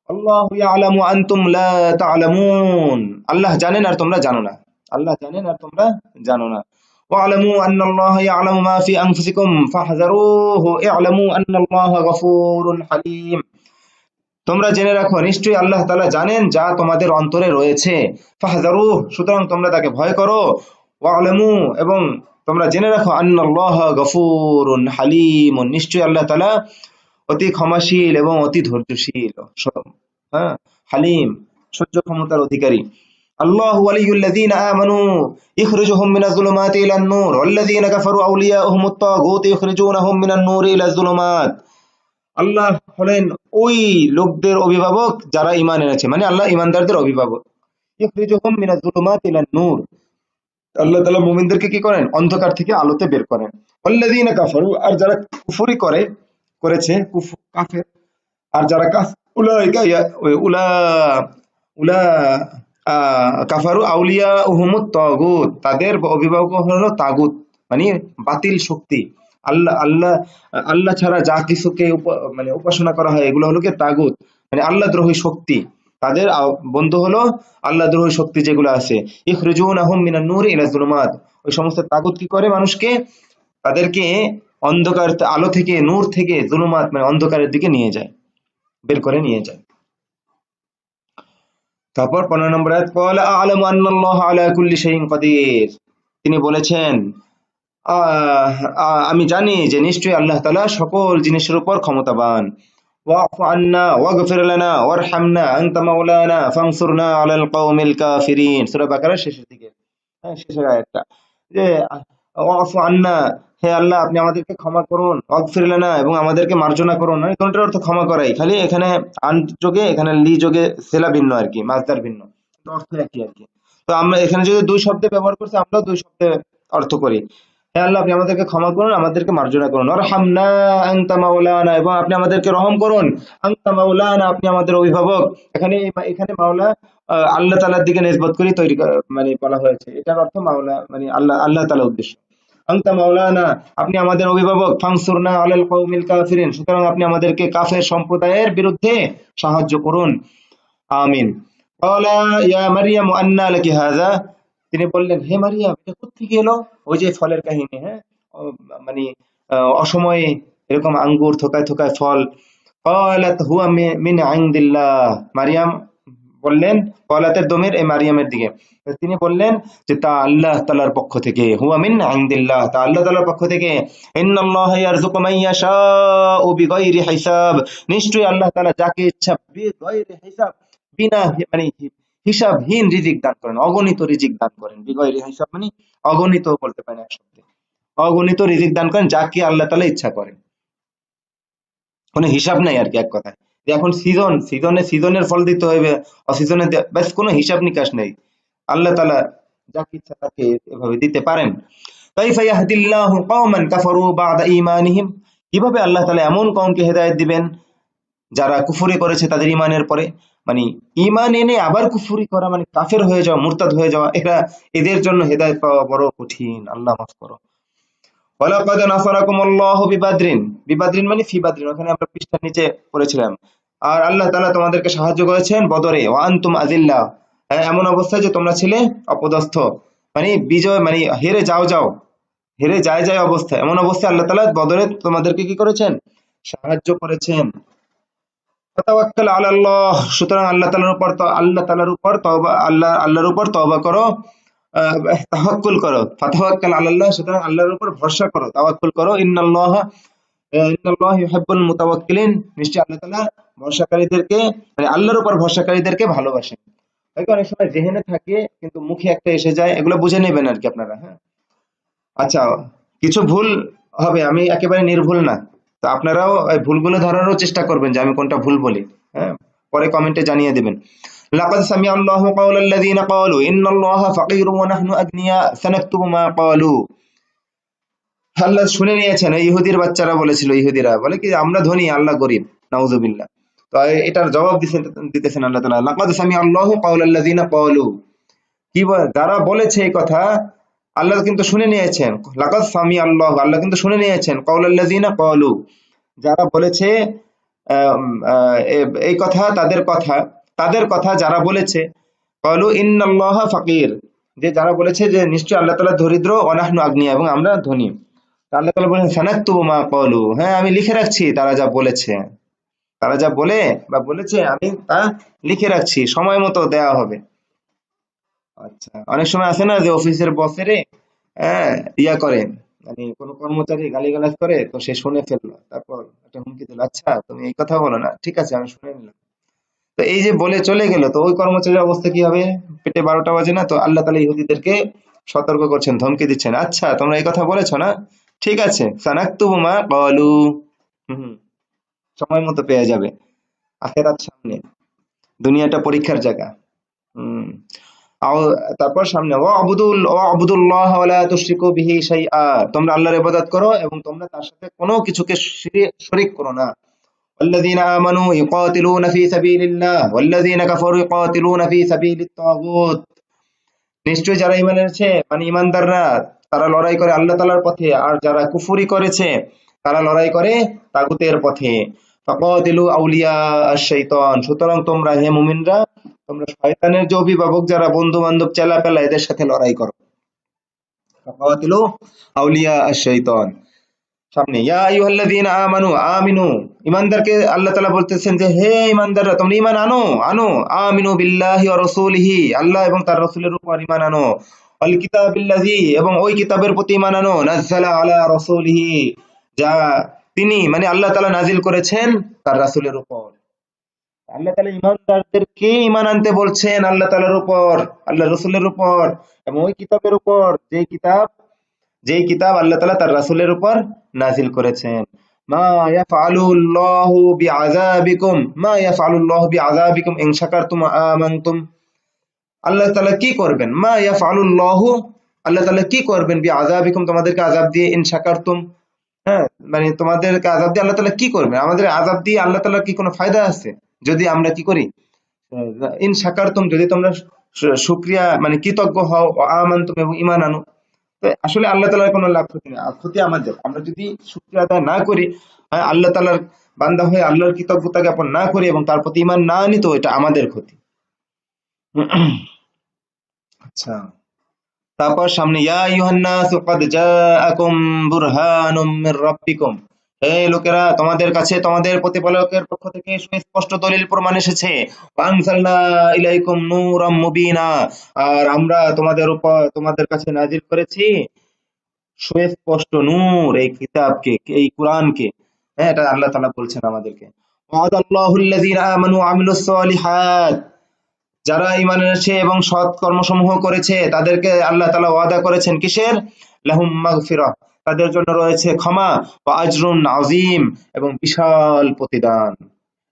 আল্লাহু ইয়ালামু আনতুম লা তা'লামুন, আল্লাহ জানেন আর তোমরা জানো না। আল্লাহ জানেন আর তোমরা জানো না। ওয়া'লামু আন্নাল্লাহা ইয়ালামু মা ফি আনফুসিকুম ফাহযারুহু ই'লামু আন্নাল্লাহা গফুরুন হালিম। তোমরা জেনে রাখো, নিশ্চয়ই আল্লাহ তাআলা জানেন যা তোমাদের অন্তরে রয়েছে। ফাহযারুহু, সুতরাং তোমরা তাকে ভয় করো। ওয়া'লামু, এবং তোমরা জেনে রাখো, আন্নাল্লাহা গফুরুন হালিম, নিশ্চয়ই আল্লাহ তাআলা অতি ক্ষমাশীল এবং অতি ধৈর্যশীল, হ্যাঁ, হালিম, সহ্য ক্ষমতার অধিকারী। আল্লাহু ওয়ালিয়ুল্লাযীনা আমানু ইখরিজুহুম মিনাজ যুলুমাতি ইলান নূর ওয়াল্লাযীনা কাফারু আউলিয়াউহুমুত তাগুত ইখরিজুনাহুম মিনান নূরি ইলাজ যুলুমাত। আল্লাহ হলেন ওই লোকদের অভিভাবক যারা ঈমান এনেছে, মানে আল্লাহ ঈমানদারদের অভিভাবক। ইখরিজুহুম মিনাজ যুলুমাতি ইলান নূর, আল্লাহ তাআলা মুমিনদেরকে কি করেন? অন্ধকার থেকে আলোতে বের করেন। ওয়াল্লাযীনা কাফারু, আর যারা কুফরি করেছে, কাফের, আর যারা উলাইকা উলা উলা কাফারু আউলিয়া উহুমুত তাগুত, তাদের অভিভাবক হলো তাগুত, মানে বাতিল শক্তি। আল্লাহ আল্লাহ আল্লাহ ছাড়া যা কিছুকে মানে উপাসনা করা হয়, এগুলো হলো কি তাগুত, মানে আল্লাহ দ্রোহী শক্তি। তাদের বন্ধু হলো আল্লাহ দ্রোহী শক্তি যেগুলো আছে। ইখরিজুনাহুম মিনান নূরি ইলা যুলুমাত, ওই সমস্ত তাগুত কি করে? মানুষকে, তাদেরকে অন্ধকার আলো থেকে, নূর থেকে যুলুমাত মানে অন্ধকারের দিকে নিয়ে যায়, বের করে নিয়ে যায়। তারপর 15 নম্বর আয়াত, ক্বালা আ'লামু আন্নাল্লাহা আলা কুল্লি শাইইন কাদির, তিনি বলেছেন, আমি জানি যে নিশ্চয়ই আল্লাহ তাআলা সকল জিনিসের উপর ক্ষমতাবান। ওয়া'ফু আন্না ওয়াগফির লানা ওয়ারহামনা আনতা মাওলানা ফানসুরনা আলাল কওমিল কাফিরিন, সূরা বাকারার শেষের দিকে, হ্যাঁ, শেষের আয়াতটা, যে ওয়া'ফু আন্না, হে আল্লাহ আপনি আমাদেরকে ক্ষমা করুন, ওয়াগফির লানা, এবং আমাদেরকে মার্জনা করুন। মানে কোনটার অর্থ ক্ষমা করাই, খালি এখানে আন যোগে, এখানে লি যোগে সেলা ভিন্ন আর কি, মাসদার ভিন্ন, অর্থ একই আর কি। তো আমরা এখানে যদি দুই শব্দে ব্যবহার করছি, আমরাও দুই শব্দে অর্থ করি। হে আল্লাহ আপনি আমাদেরকে ক্ষমা করুন, আমাদেরকে মার্জনা করুন। ওয়ারহামনা আনতা মাওলানা, এবং আপনি আমাদেরকে রহম করুন। আনতা মাওলানা, আপনি আমাদের অভিভাবক। এখানে এখানে মাওলা আল্লাহ তাআলার দিকে নিসবত করে তৈরি মানে বলা হয়েছে। এটার অর্থ মাওলা মানে আল্লাহ তাআলা উদ্দেশ্য। আনতা মাওলানা, আপনি আমাদের অভিভাবক। ফানসুরনা আলাল কওমিল কাফিরিন, সুতরাং আপনি আমাদেরকে কাফের সম্প্রদায়ের বিরুদ্ধে সাহায্য করুন। আমিন। ক্বালা ইয়া মারইয়াম আন্না লাকি হাযা, তিনি বললেন, হে মারিয়াম, এটা কোত্থেকে এলো? ওই যে ফলের কাহিনী, হ্যাঁ, মানে অসময়ে এরকম আঙ্গুর থোকায় থোকায় ফল। ক্বালাত হুয়া মিন ইনদিল্লাহ, মারিয়াম বললেন, ক্বালাতের দমির এই মারিয়ামের দিকে, তিনি বললেন যে তা আল্লাহ তাআলার পক্ষ থেকে। হুয়া মিন ইনদিল্লাহ, তা আল্লাহ তাআলার পক্ষ থেকে। ইন্নাল্লাহা ইয়ারযুকু মান ইয়াশাউ বিগাইরি হিসাব, নিশ্চয়ই আল্লাহ তাআলা যাকে ইচ্ছা বিগাইরি হিসাব, বিনা মানে হিসাবহীন রিজিক দান করেন, অগণিত রিজিক দান করেন। বিগয়রি হিসাব মানে অগণিত বলতে পারেন এক শব্দে, অগণিত রিজিক দান করেন যাকে আল্লাহ তাআলা ইচ্ছা করেন। কোনো হিসাব নাই আর কি, এক কথায়। এখন সিজনের ফল দিতে হবে, অসিজনে ব্যাস কোনো হিসাব নিকাশ নেই। আল্লাহ তাআলা যাকে ইচ্ছা তাকে এভাবে দিতে পারেন। কাইফা ইয়াহদিল্লাহু কওমান কাফারু বা'দা ঈমানিহিম, কিভাবে আল্লাহ তাআলা এমন কওমকে হেদায়েত দিবেন যারা কুফরি করেছে তাদের ঈমানের পরে। মানে ঈমান এনে আবার কুফরি করা, মানে কাফের হয়ে যাওয়া, মুরতাদ হয়ে যাওয়া, এটা এদের জন্য হেদায়েত পাওয়া বড় কঠিন। আল্লাহ মাফ করো। ওয়ালাকাদ নাসারাকুমুল্লাহু বিবাদরিন, বিবাদরিন মানে ফি বাদরিন, ওখানে আমরা পৃষ্ঠার নিচে পড়েছিলাম। আর আল্লাহ তাআলা তোমাদেরকে সাহায্য করেছেন বদরে, ওয়া আনতুম আযিল্লা, এমন অবস্থায় যে তোমরা ছিলে অপদস্থ, মানে বিজয় মানে হেরে হেরে যায় অবস্থা, এমন অবস্থায় আল্লাহ তাআলা বদরে তোমাদেরকে কি করেছেন? সাহায্য করেছেন। ফাতাওয়াক্কাল আলাল্লাহ, সুতরাং আল্লাহ তাআলার উপর তওবা, আল্লাহর উপর তওবা করো, তাওয়াক্কুল করো। ফাতাওয়াক্কাল আলাল্লাহ, সুতরাং আল্লাহর উপর ভরসা করো, তাওয়াক্কুল করো। ইন্নাল্লাহ ইউহিব্বুল মুতাওয়াক্কিলিন, নিশ্চয়ই আল্লাহ তাআলা ভরসাকারীদেরকে, মানে আল্লাহর উপর ভরসাকারীদেরকে ভালোবাসেন। হয়তো অনেক সময় জেহেনে থাকে কিন্তু মুখে একটা এসে যায়, এগুলো বুঝে নেবেন আর কি আপনারা। হ্যাঁ, আচ্ছা, কিছু ভুল হবে, আমি একেবারে নির্ভুল না, তো আপনারাও এই ভুলগুলো ধরারও চেষ্টা করবেন যে আমি কোনটা ভুল বলি। হ্যাঁ, পরে কমেন্টে জানিয়ে দিবেন। লাকাদ সামিআল্লাহু কাওলাল্লাযীনা ক্বালু ইন্নাল্লাহা ফাকীরুন ওয়া নাহনু আগনিয়া সানাকতুবু মা ক্বালু। আল্লাহ শুনে নিয়েছেন, এই ইহুদির বাচ্চারা বলেছিল, ইহুদিরা বলে কি আমরা ধনী, আল্লাহ গরিব, নাউযুবিল্লাহ। তো এটার জবাব দিতেছেন আল্লাহ তাআলা, লাকাদ সামিআল্লাহু কাওলাল্লাযীনা ক্বালু, কি যারা বলেছে এই কথা, আল্লাহ কিন্তু শুনে নিয়েছেন। লাকাদ সামি আল্লাহ, আল্লাহ কিন্তু শুনে নিয়েছেন, কাওলাল্লাযীনা ক্বালু, যারা বলেছে, আম, এই কথা, তাদের কথা যারা বলেছে, ক্বালু ইন্নাল্লাহা ফাকির, যে যারা বলেছে যে নিশ্চয় আল্লাহ তাআলা দরিদ্র, ওয়া নাহনু আগনিয়া, এবং আমরা ধনী। তা আল্লাহ তাআলা বলেন সানাকতুবু মা ক্বালু, হ্যাঁ আমি লিখে রাখছি তারা যা বলেছে, তারা যা বলে বা বলেছে আমি তা লিখে রাখছি, সময় মতো দেয়া হবে। আচ্ছা, অনেক সময় আছে না যে অফিসের বসেরে, হ্যাঁ, ইয়া করে, মানে কোনো কর্মচারী গালিগালাজ করে, তো সে শুনে ফেললো, তারপর একটা হুমকি দিল, আচ্ছা তুমি এই কথা বলো না, ঠিক আছে আমি শুনে নিলাম। তো এই যে বলে চলে গেল, তো ওই কর্মচারীর অবস্থা কি হবে? পেটে 12টা বাজে না? তো আল্লাহ তাআলা ইহুদিদেরকে সতর্ক করছেন, ধমকি দিচ্ছেন, আচ্ছা তোমরা এই কথা বলেছো না, ঠিক আছে, সানাকতুবু মা ক্বালু, হুম, সময় মতো পেয়ে যাবে। আখেরাত সামনে, দুনিয়াটা পরীক্ষার জায়গা। হুম। তারপর সামনে ওয়াবুদুল্লাহ ওয়ালা তুশরিকু বিহি শাইআ, তোমরা আল্লাহর ইবাদত করো এবং তোমরা তার সাথে কোনো কিছুকে শরীক করো না। ওয়াল্লাযীনা আমানু ইউকাতিলুনা ফি সাবিলিল্লাহ ওয়াল্লাযীনা কাফারু ইউকাতিলুনা ফি সাবিলিত তাগুত, নিশ্চয়ই যারা ঈমান এনেছে, মানে ঈমানদাররা, তারা লড়াই করে আল্লাহ তাআলার পথে, আর যারা কুফরি করেছে তারা লড়াই করে তাগুতের পথে। ফাকাতিলু আউলিয়া আশ-শাইতান, সুতরাং তোমরা হে মুমিনরা, তোমরা শয়তানের যে অভিভাবক যারা, বন্ধু বান্ধব চেলা পেলা, এদের সাথে লড়াই করো। ফাকাতিলু আউলিয়া আশ-শাইতান। সামনে ইয়া আইয়ুহাল্লাযীনা আমানু আমিনু, ঈমানদারকে আল্লাহ তাআলা বলতেছেন যে হে ঈমানদাররা তোমরা ঈমান আনো, আমিনু বিল্লাহি ওয়া রাসূলিহি, আল্লাহ এবং তার রাসূলের উপর ঈমান আনো, আল কিতাবিল্লাযী, এবং ওই কিতাবের প্রতি ঈমান আনো, নাযালা আলা রাসূলিহি, যা তিনি মানে আল্লাহ তাআলা নাজিল করেছেন তার রাসূলের উপর। আল্লাহ তাআলা ঈমানদারদেরকে ঈমান আনতে বলছেন আল্লাহ তাআলার উপর, আল্লাহর রাসূলের উপর, এবং ওই কিতাবের উপর, যেই কিতাব আল্লাহ তাআলা তার রাসূলের উপর নাজিল করেছেন। মা ইয়াফআলুল্লাহু বিআযাবিকুম ইন শাকারতুম ওয়া আমানতুম, আল্লাহ তাআলা কি করবেন, মা ইয়াফআলুল্লাহু, আল্লাহ তাআলা কি করবেন, বিআযাবিকুম, তোমাদেরকে আযাব দিয়ে, ইন শাকারতুম, হ্যাঁ, মানে তোমাদেরকে আযাব দিয়ে আল্লাহ তাআলা কি করবেন, আমাদের আযাব দিয়ে আল্লাহ তাআলার কি কোনো ফায়দা আছে যদি আমরা কি করি, ইন শাকারতুম, যদি তোমরা শুকরিয়া মানে কৃতজ্ঞ হও, ও আমানতুম, এবং ঈমান আনো। তো আসলে আল্লাহ তাআলার কোনো লাভ ক্ষতি নেই, ক্ষতি আমাদের, আমরা যদি শুকরিয়া আদায় না করি, আল্লাহ তাআলার বান্দা হয়ে আল্লাহর কৃতজ্ঞতা জ্ঞাপন না করি এবং তার প্রতি ঈমান না আনি, তো এটা আমাদের ক্ষতি। আচ্ছা, তারপর সামনে ইয়া আইয়ুহান নাসু ক্বাদ জাআকুম বুরহানুম মির রাব্বিকুম, হে লোকেরা, তোমাদের কাছে তোমাদের প্রতিপালকের পক্ষ থেকে সুস্পষ্ট দলিল প্রমাণ এসেছে। ওয়া আনজালনা ইলাইকুম নূরাম মুবিনা, আর আমরা তোমাদের কাছে নাজিল করেছি সুস্পষ্ট নূর, এই কিতাবকে, এই কোরআনকে। হ্যাঁ, এটা আল্লাহ তাআলা বলছেন আমাদেরকে। ওয়াদাল্লাহুল্লাযীনা আমানু ওয়া আমিলুস সালিহাত, যারা ঈমান এনেছে এবং সৎ কর্মসমূহ করেছে তাদেরকে আল্লাহ তাআলা ওয়াদা করেছেন কিসের, লাহুম মাগফিরাহ, তাদের জন্য রয়েছে ক্ষমা, ওয়া আজরুন আযীম, এবং বিশাল প্রতিদান।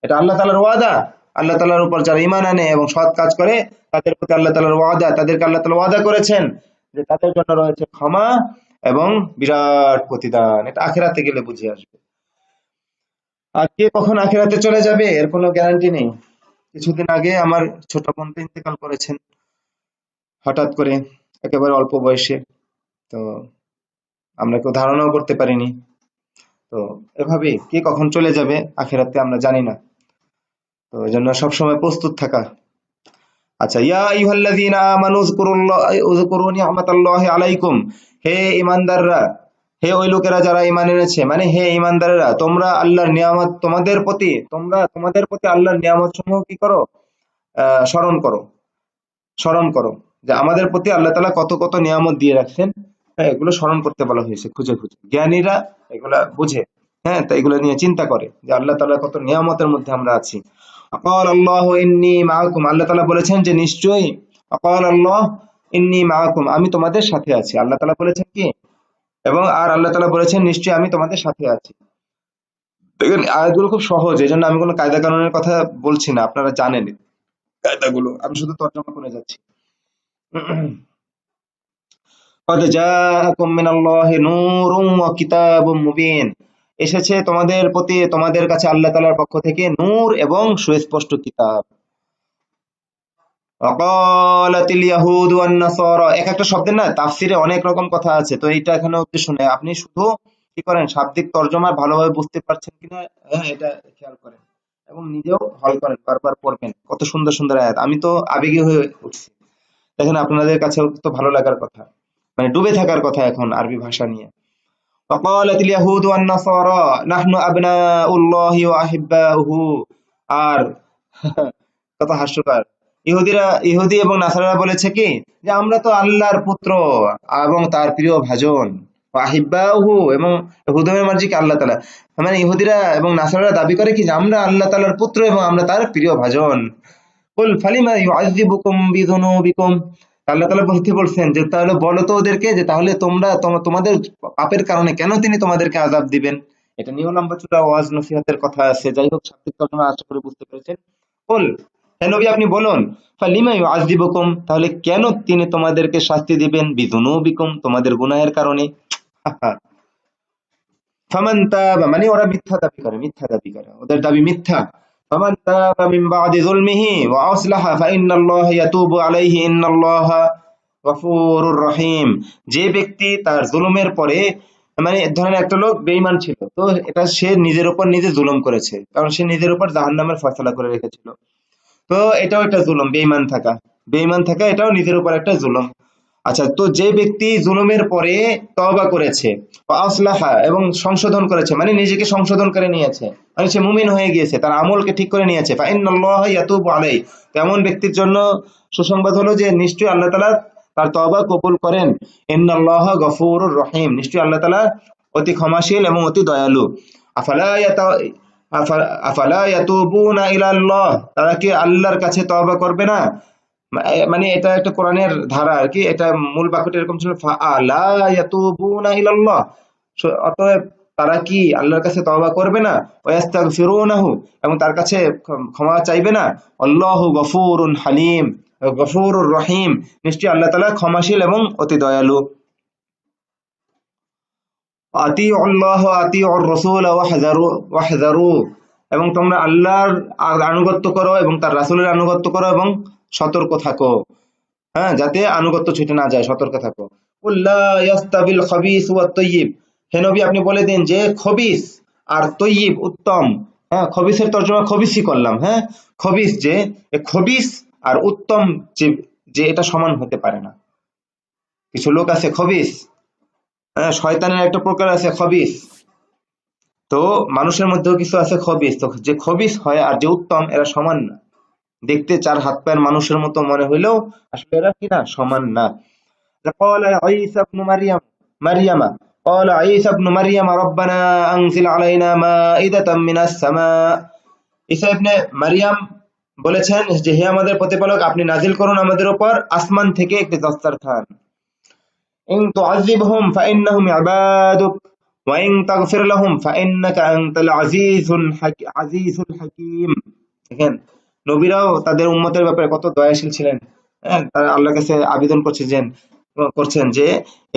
এটা আল্লাহ তাআলার ওয়াদা। আল্লাহ তাআলার উপর যারা ঈমান আনে এবং সৎ কাজ করে তাদের প্রতি আল্লাহ তাআলার ওয়াদা, তাদেরকে আল্লাহ তাআলা ওয়াদা করেছেন যে তাদের জন্য রয়েছে ক্ষমা এবং বিরাট প্রতিদান। এটা আখিরাতে গেলে বুঝে আসবে। আর কে কখন আখিরাতে চলে যাবে এর কোনো গ্যারান্টি নেই। কিছুদিন আগে আমার ছোট বোন ইন্তেকাল করেছেন হঠাৎ করে, একেবারে অল্প বয়সে। তো আমরা কেউ ধারণাও করতে পারিনি। তো এভাবে কে কখন চলে যাবে আখিরাতে আমরা জানি না, তো এজন্য সবসময় প্রস্তুত থাকা। আচ্ছা, ইয়া আইয়ুহাল্লাযীনা আমানু উযকুরু নি'মাতাল্লাহি আলাইকুম, হে ঈমানদাররা, হে ওই লোকেরা যারা ঈমান এনেছে, মানে হে ঈমানদারেরা, তোমরা আল্লাহর নিয়ামত তোমাদের প্রতি আল্লাহর নিয়ামত সমূহ কি করো, স্মরণ করো, স্মরণ করো, যে আমাদের প্রতি আল্লাহ তাআলা কত কত নিয়ামত দিয়ে রাখছেন। হ্যাঁ, এগুলো স্মরণ করতে বলা হয়েছে, খুঁজে খুঁজে। জ্ঞানীরা এগুলা বুঝে, হ্যাঁ, তাই এগুলো নিয়ে চিন্তা করে যে আল্লাহ তাআলা কত নিয়ামতের মধ্যে আমরা আছি। আকাল আল্লাহ ইন্নী মাআকুম, আল্লাহ তাআলা বলেছেন যে নিশ্চয়ই, আকাল আল্লাহ ইন্নী মাআকুম, আমি তোমাদের সাথে আছি। আল্লাহ তাআলা বলেছেন কি, এবং আর আল্লাহ তাআলা বলেছেন নিশ্চয়ই আমি তোমাদের সাথে আছি। দেখেন আয়াতগুলো খুব সহজ, এই জন্য আমি কোনো কায়দা কানুনের কথা বলছি না, আপনারা জানেন কায়দাগুলো, আমি শুধু তর্জমা করে যাচ্ছি। قد جاءكم من الله نور وكتاب مبين, এসেছে তোমাদের প্রতি, তোমাদের কাছে আল্লাহ তাআলার পক্ষ থেকে নূর এবং সুস্পষ্ট কিতাব। ওয়াকালাতিল ইয়াহুদু ওয়ান নাসারা, এক একটা শব্দের না তাফসিরে অনেক রকম কথা আছে, তো এইটা এখানে উদ্দেশ্য নেই। আপনি শুধু কি করেন, শাব্দিক তর্জমা ভালোভাবে বুঝতে পারছেন কিনা, হ্যাঁ, এটা খেয়াল করেন এবং নিজেও হল করেন, বারবার পড়বেন। কত সুন্দর সুন্দর আয়াত, আমি তো আবেগী হয়ে উঠছি। দেখেন আপনাদের কাছে তো ভালো লাগার কথা, মানে ডুবে থাকার কথা এখন আরবি ভাষা নিয়ে। ওয়াকালাতিল ইয়াহুদু ওয়ান নাসারা নাহনু আবনাউল্লাহি ওয়া আহিব্বাউহু, আর কত হাস্যকর, ইহুদি এবং নাসারারা বলেছে কি, যে আমরা তো আল্লাহর পুত্র এবং তার প্রিয় ভাজন। আহিব্বাহু, এবং হুদমের মার্জি কি আল্লাহ তাআলা, মানে ইহুদিরা এবং নাসারারা দাবি করে কি, যে আমরা আল্লাহ তাআলার পুত্র এবং আমরা তার প্রিয় ভাজন। কুল ফালিমা ইউআযযিবুকুম বিযুনুবিকুম, আল্লাহ তাআলা বলছেন যে তাহলে বলো তো ওদেরকে, যে তাহলে তোমাদের পাপের কারণে কেন তিনি তোমাদেরকে আযাব দিবেন। এটা নিয়েও লম্বা চূড়া ওয়াজ নসিহতের কথা আছে। যাই হোক, শাব্দিক তর্জমা আশা করে বুঝতে পেরেছেন। কুল, হে নবী আপনি বলুন, ফালিমা ইউআযযিবুকুম, তাহলে কেন তিনি তোমাদেরকে শাস্তি দিবেন, বিযুনুবিকুম, তোমাদের গুনাহের কারণে। ফামান তাবা, মানে ওরা মিথ্যা দাবি করে, ওদের দাবি মিথ্যা। ফামান তাবা মিন বাদি যুলমিহি ওয়া আসলাহা ফাইন্নাল্লাহা ইয়াতুবু আলাইহি ইন্নাল্লাহা গফুরুর রহিম, যে ব্যক্তি তার জুলুমের পরে, মানে ধরেন একটা লোক বেঈমান ছিল, তো এটা সে নিজের উপর নিজে জুলুম করেছে, কারণ সে নিজের উপর জাহান্নামের ফয়সালা করে রেখেছিল। তো এটাও একটা জুলুম, বেঈমান থাকা এটাও নিজের উপর একটা জুলুম। আচ্ছা, তো যে ব্যক্তি জুলুমের পরে তওবা করেছে, আসলাহা, এবং সংশোধন করেছে, মানে নিজেকে সংশোধন করে নিয়েছে, মানে সে মুমিন হয়ে গিয়েছে, তার আমলকে ঠিক করে নিয়েছে, ফাইন্নাল্লাহা ইয়াতুবু আলাইহি, তেমন ব্যক্তির জন্য সুসংবাদ হলো যে নিশ্চয়ই আল্লাহ তাআলা তার তওবা কবুল করেন। ইন্নাল্লাহা গফুরুর রহিম, নিশ্চয়ই আল্লাহ তাআলা অতি ক্ষমাশীল এবং অতি দয়ালু। আফালা ইয়াতা আফালা ইয়াতুবুনা ইলাল্লাহ, তারা কি আল্লাহর কাছে তওবা করবে না। মানে এটা একটা কোরআনের ধারা আর কি, এটা মূল বাক্যটা এরকম ছিল, ফাআলা ইয়াতুবুনা ইলাল্লাহ, অতএব তারা কি আল্লাহর কাছে তওবা করবে না, ওয়াস্তাগফিরুনাহু, এবং তার কাছে ক্ষমা চাইবে না, আল্লাহু গফুরুন হালিম, গফুরুর রহিম, নিশ্চয়ই আল্লাহ তাআলা ক্ষমাশীল এবং অতি দয়ালু। আতিউল্লাহ ওয়া আতিউর রাসূল ওয়াহযারু, এবং তোমরা আল্লাহর আনুগত্য করো এবং তার রাসূলের আনুগত্য করো এবং সতর্ক থাকো, হ্যাঁ, যাতে আনুগত্য ছুটে না যায়, সতর্ক থাকো। কুল লা ইয়াস্তাবিল খাবিস ওয়াত তাইয়িব, হে নবী আপনি বলে দিন যে খবিস আর তৈয়িব, উত্তম, হ্যাঁ, খবিসের তর্জমা খবিসই করলাম, হ্যাঁ, খবিস, যে খবিস আর উত্তম, যে যে এটা সমান হতে পারে না। কিছু লোক আছে খবিস, হ্যাঁ, শয়তানের একটা প্রকার আছে খবিস, তো মানুষের মধ্যেও কিছু আছে খবিস, তো যে খবিস হয় আর যে উত্তম, এরা সমান না। দেখতে চার হাত পায়ের মানুষের মতো মনে হইলেও আসলে এরা কি না, সমান না। قال عيسى ابن مريم قال عيسى ابن مريم ربنا أنزل علينا مائدة من السماء, ঈসা ইবনে মারিয়াম বলেছেন যে হে আমাদের প্রতিপালক, আপনি নাজিল করুন আমাদের উপর আসমান থেকে একটি দস্তরখান। ইন তুআযিবহুম ফাইন্নাহুম ইবাদুক ওয়া ইন তাগফির লাহুম ফাইন্নাকা আনতাল আজিজুল হাকীম। দেখেন, নবীরাও তাদের উম্মতের ব্যাপারে কত দয়াশীল ছিলেন, হ্যাঁ, তারা আল্লাহর কাছে আবেদন করছেন যে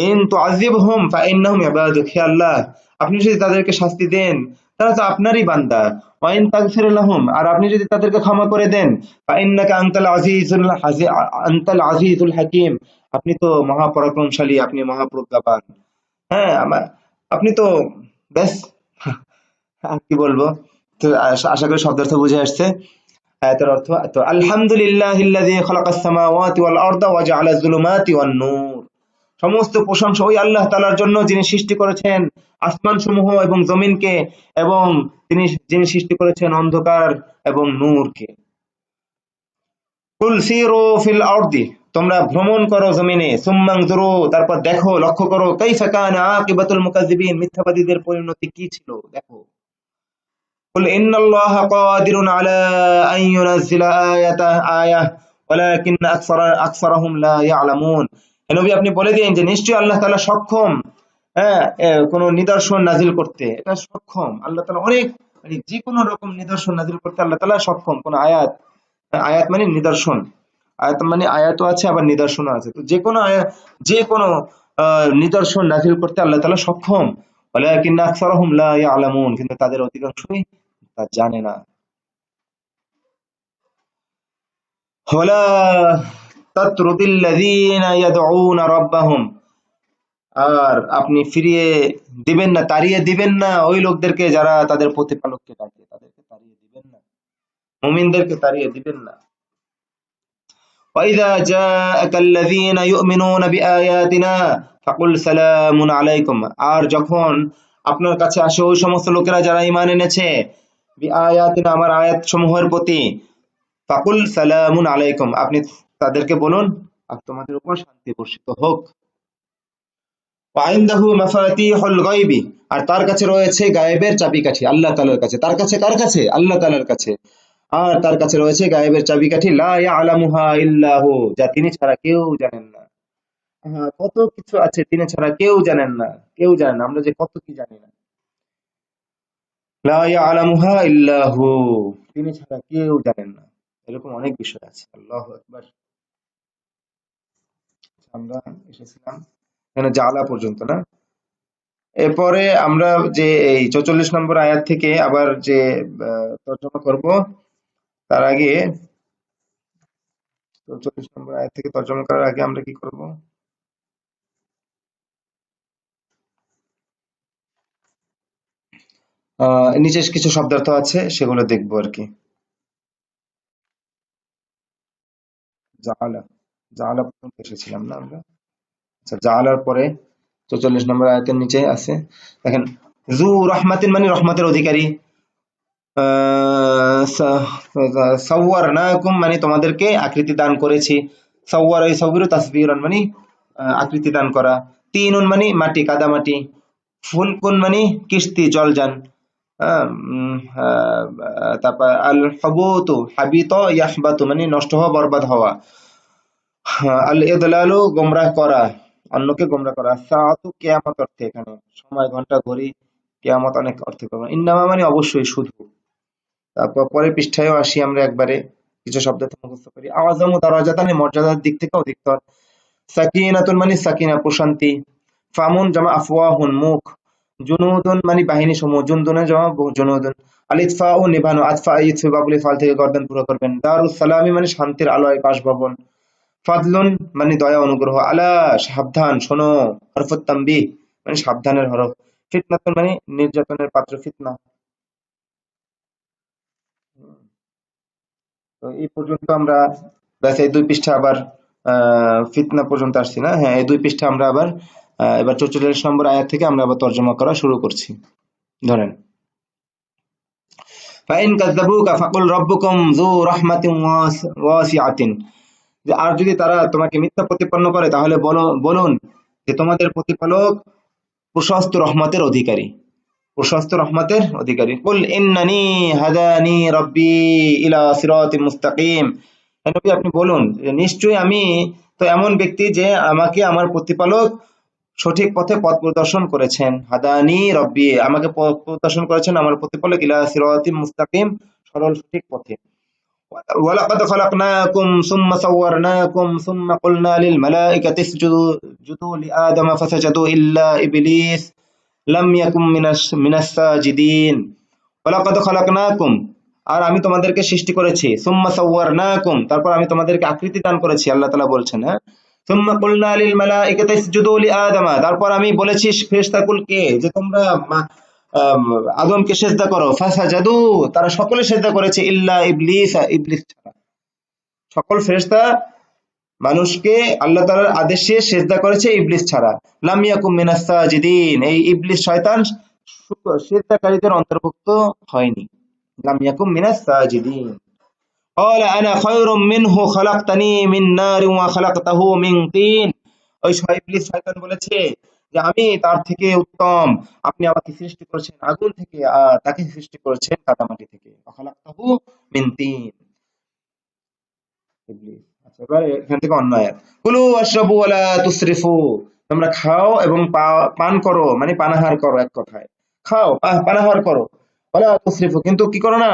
ইন তুআযিবহুম ফাইন্নাহুম ইবাদুক, হে আল্লাহ আপনি যদি তাদেরকে শাস্তি দেন তারা তো আপনারই বান্দা, ওয়া ইন তাগফির লাহুম, আর আপনি যদি তাদেরকে ক্ষমা করে দেন, ফাইন্নাকা আনতাল আজিজুল হাকীম, আপনি তো মহাপরাক্রমশালী, আপনি মহাপ্রজ্ঞাবান। হ্যাঁ, আপনি তো ব্যাস, আর কি বলবো। তো আশা করি শব্দার্থ বুঝে আসছে। আয়াতের অর্থ তো, আলহামদুলিল্লাহিল্লাযী খালাকাস সামাওয়াতি ওয়াল আরদা ওয়া জাআলা যুলুমাতি ওয়ান নূর, সমস্ত প্রশংসা ওই আল্লাহ তাআলার জন্য যিনি সৃষ্টি করেছেন আসমান সমূহ এবং জমিনকে, এবং যিনি সৃষ্টি করেছেন অন্ধকার এবং নূরকে। কুল সিরু ফিল আরদি, তোমরা ভ্রমণ করো জমিনে, সুম্মা ইনজুরু, তারপর দেখো, লক্ষ্য করো, কাইফা কানা আকিবাতুল মুকাজ্জিবিন, মিথ্যাবাদীদের পরিণতি কি ছিল দেখো। কুল ইন্নাল্লাহা কাদিরুন আলা আন ইউনাজ্জিলা আয়াহ ওয়ালাকিন আকসারাহুম লা ইয়ালামুন। হে নবী, আপনি বলে দিন যে নিশ্চয়ই আল্লাহ তাআলা সক্ষম, হ্যাঁ, কোন নিদর্শন নাজিল করতে। এটা সক্ষম, আল্লাহ তাআলা অনেক, মানে যে কোনো রকম নিদর্শন নাজিল করতে আল্লাহ তাআলা সক্ষম। কোন আয়াত, আয়াত মানে নিদর্শন, আয়াত মানে আয়াতও আছে আবার নিদর্শনও আছে। তো যে কোনো যে কোনো নিদর্শন নাজিল করতে আল্লাহ তাআলা সক্ষম। ওয়ালাকিন আকসারাহুম লা ইয়ালামুন, কিন্তু তাদের অধিকাংশই তা জানে না। ওয়ালা তাতরুদিল্লাযীনা ইয়াদউনা রাব্বাহুম, আর আপনি ফিরিয়ে দিবেন না, তাড়িয়ে দিবেন না ওই লোকদেরকে যারা তাদের প্রতিপালককে ডাকে, তাদেরকে তাড়িয়ে দিবেন না, মুমিনদেরকে তাড়িয়ে দিবেন না। وَإِذَا جَاءَكَ الَّذِينَ يُؤْمِنُونَ بِآيَاتِنَا فَقُلْ سَلَامٌ عَلَيْكُمْ, আর যখন আপনার কাছে আসে ওই সমস্ত লোকেরা যারা ঈমান এনেছে, বিআয়াতিনা, আমার আয়াত সমূহের প্রতি, ফাকুল সালামুন আলাইকুম, আপনি তাদেরকে বলুন আর তোমাদের উপর শান্তি বর্ষিত হোক। ওয়াইনদাহু মাফাতিহুল গায়বি, আর তার কাছে রয়েছে গায়েবের চাবিকাঠি, আল্লাহ তাআলার কাছে। তার কাছে, কার কাছে? আল্লাহ তাআলার কাছে। আর তার কাছে রয়েছে গায়েবের চাবিকাঠি, লা ইয়ালামুহা ইল্লাহু, যা তিনি ছাড়া কেউ জানেন না। হ্যাঁ, কত কিছু আছে তিনি ছাড়া কেউ জানেন না, কেউ জানেন না, আমরা যে কত কি জানি না। লা ইয়ালামুহা ইল্লাহু, তিনি ছাড়া কেউ জানেন না, এরকম অনেক বিষয় আছে। আল্লাহু আকবার। আমরা এসেছিলাম এখানে জালা পর্যন্ত, না? এরপরে আমরা যে এই ৪৪ নম্বর আয়াত থেকে আবার যে তর্জমা করব, তার আগে ৪৪ নম্বর আয়াত থেকে তর্জমা করার আগে আমরা কি করব? নিচে কিছু শব্দার্থ আছে, সেগুলো দেখবো আর কি। জালা, জালা পর্যন্ত এসেছিলাম না আমরা? আচ্ছা, জালার পরে ৪৪ নম্বর আয়াতের নিচে আছে, দেখেন, জু রহমাতিন মানে রহমতের অধিকারী, সাওয়ারনাকুম মানে তোমাদেরকে আকৃতি দান করেছি, সাওয়ার এই সাওয়িরু তাসবীরান মানে আকৃতি দান করা, তিনুন মানে মাটি, কাদা মাটি, ফুলকুন মানে কিস্তি, জলযান, তারপর আল হাবুতু হাবিত ইয়াহবাতু মানে নষ্ট হওয়া, বরবাদ হওয়া, আল ইদলালু গোমরাহ করা, অন্যকে গোমরাহ করা, সাআতু কিয়ামত অর্থে এখানে সময়, ঘন্টা, ঘড়ি, কিয়ামত অনেক অর্থে পাবো, ইন্নামা মানে অবশ্যই, শুধু। তারপর পরের পৃষ্ঠায়ও আসি আমরা, একবারে কিছু শব্দ মুখস্থ করি। আওয়াজামু দারাজাতান, মর্যাদার দিক থেকে অধিকতর। সাকিনাতুন মানে সাকিনা, প্রশান্তি। ফামুন জামা আফওয়াহুন, মুখ। জুনুদুন মানে বাহিনী সমূহ, জুনদুনে জামা জুনুদুন। আলিতফাউ নিভানো, আতফা ইতফা বাবুলি, ফাল থেকে গর্দান পুরো করবেন। দারুস সালামি মানে শান্তির আলয়, বাসভবন। ফাদলুন মানে দয়া, অনুগ্রহ। আলা সাবধান, শোনো। হরফুত তানবীহ মানে সাবধানের হরফ। ফিতনাতুন মানে নির্যাতনের পাত্র, ফিতনা। তো এই পর্যন্ত আমরা, ব্যাস এই ২ পৃষ্ঠা আবার ফিতনা পর্যন্ত আসছি, না? হ্যাঁ, এই ২ পৃষ্ঠা আমরা আবার এবার ৪৪ নম্বর আয়াত থেকে আমরা আবার তর্জমা করা শুরু করছি। ধরেন, ফাইন কাযযাবুকা ফাকুল রাব্বুকুম যু রাহমাতিন ওয়াসিআতিন, যে আর যদি তারা তোমাকে মিথ্যা প্রতিপন্ন করে, তাহলে বলুন যে তোমাদের প্রতিপালক প্রশস্ত রহমতের অধিকারী, প্রশস্ত রহমতের অধিকারী। কুল ইন্নানি হাদানি রাব্বি ইলা সিরাতিন মুস্তাকিম, নবী আপনি বলুন যে নিশ্চয়ই আমি তো এমন ব্যক্তি যে আমাকে আমার প্রতিপালক সঠিক পথে পথ প্রদর্শন করেছেন। হাদানি রব্বি, আমাকে পথ প্রদর্শন করেছেন আমার প্রতিপালক, ইলা সিরাতিন মুস্তাকিম, সরল সঠিক পথে। ওয়ালাকাদ খালাকনাকুম সুম্মা সাওয়ারনাকুম সুম্মা কুলনা লিল মালাইকাতি ইসজুদু লিআদম ফাসাজাদু ইল্লা ইবলিস লাম ইয়াকুম মিনাস সাজিদিন। ওয়ালাকাদ খালাকনাকুম, আর আমি তোমাদেরকে সৃষ্টি করেছি। সুম্মা সাওয়ারনাকুম, তারপর আমি তোমাদেরকে আকৃতি দান করেছি, আল্লাহ তাআলা বলছেন। হ্যাঁ, সুম্মা কুলনা লিল মালাইকাতি ইসজুদু লিআদম, তারপর আমি বলেছি ফেরেশতাকুলকে যে তোমরা আদমকে সিজদা করো। ফাসাজাদু, তারা সকলে সিজদা করেছে, ইল্লা ইবলিস, ইবলিস ছাড়া। সকল ফেরেশতা মানুষকে আল্লাহ তাআলার আদেশে সেজদা করেছে ইবলিস ছাড়া। লাম ইয়াকুম মিনাস সাজিদিন, এই ইবলিস শয়তান সেজদাকারীদের অন্তর্ভুক্ত হয়নি। লাম ইয়াকুম মিনাস সাজিদিন। قال انا خير منه خلقتني من نار وخلقته من طين। ওই ইবলিস শয়তান বলেছে যে আমি তার থেকে উত্তম, আপনি আমাকে সৃষ্টি করেছেন আগুন থেকে আর তাকে সৃষ্টি করেছেন কাদামাটি থেকে। وخلقته من طين। ইবলিস। আচ্ছা, এবার এখান থেকে অন্য আয়াত। কুলু ওয়াশরাবু ওয়ালা তুসরিফু, তোমরা খাও এবং পান করো, মানে পানাহার করো, এক কথায় খাও পানাহার করো। ওয়ালা তুসরিফু, কিন্তু কি করো না,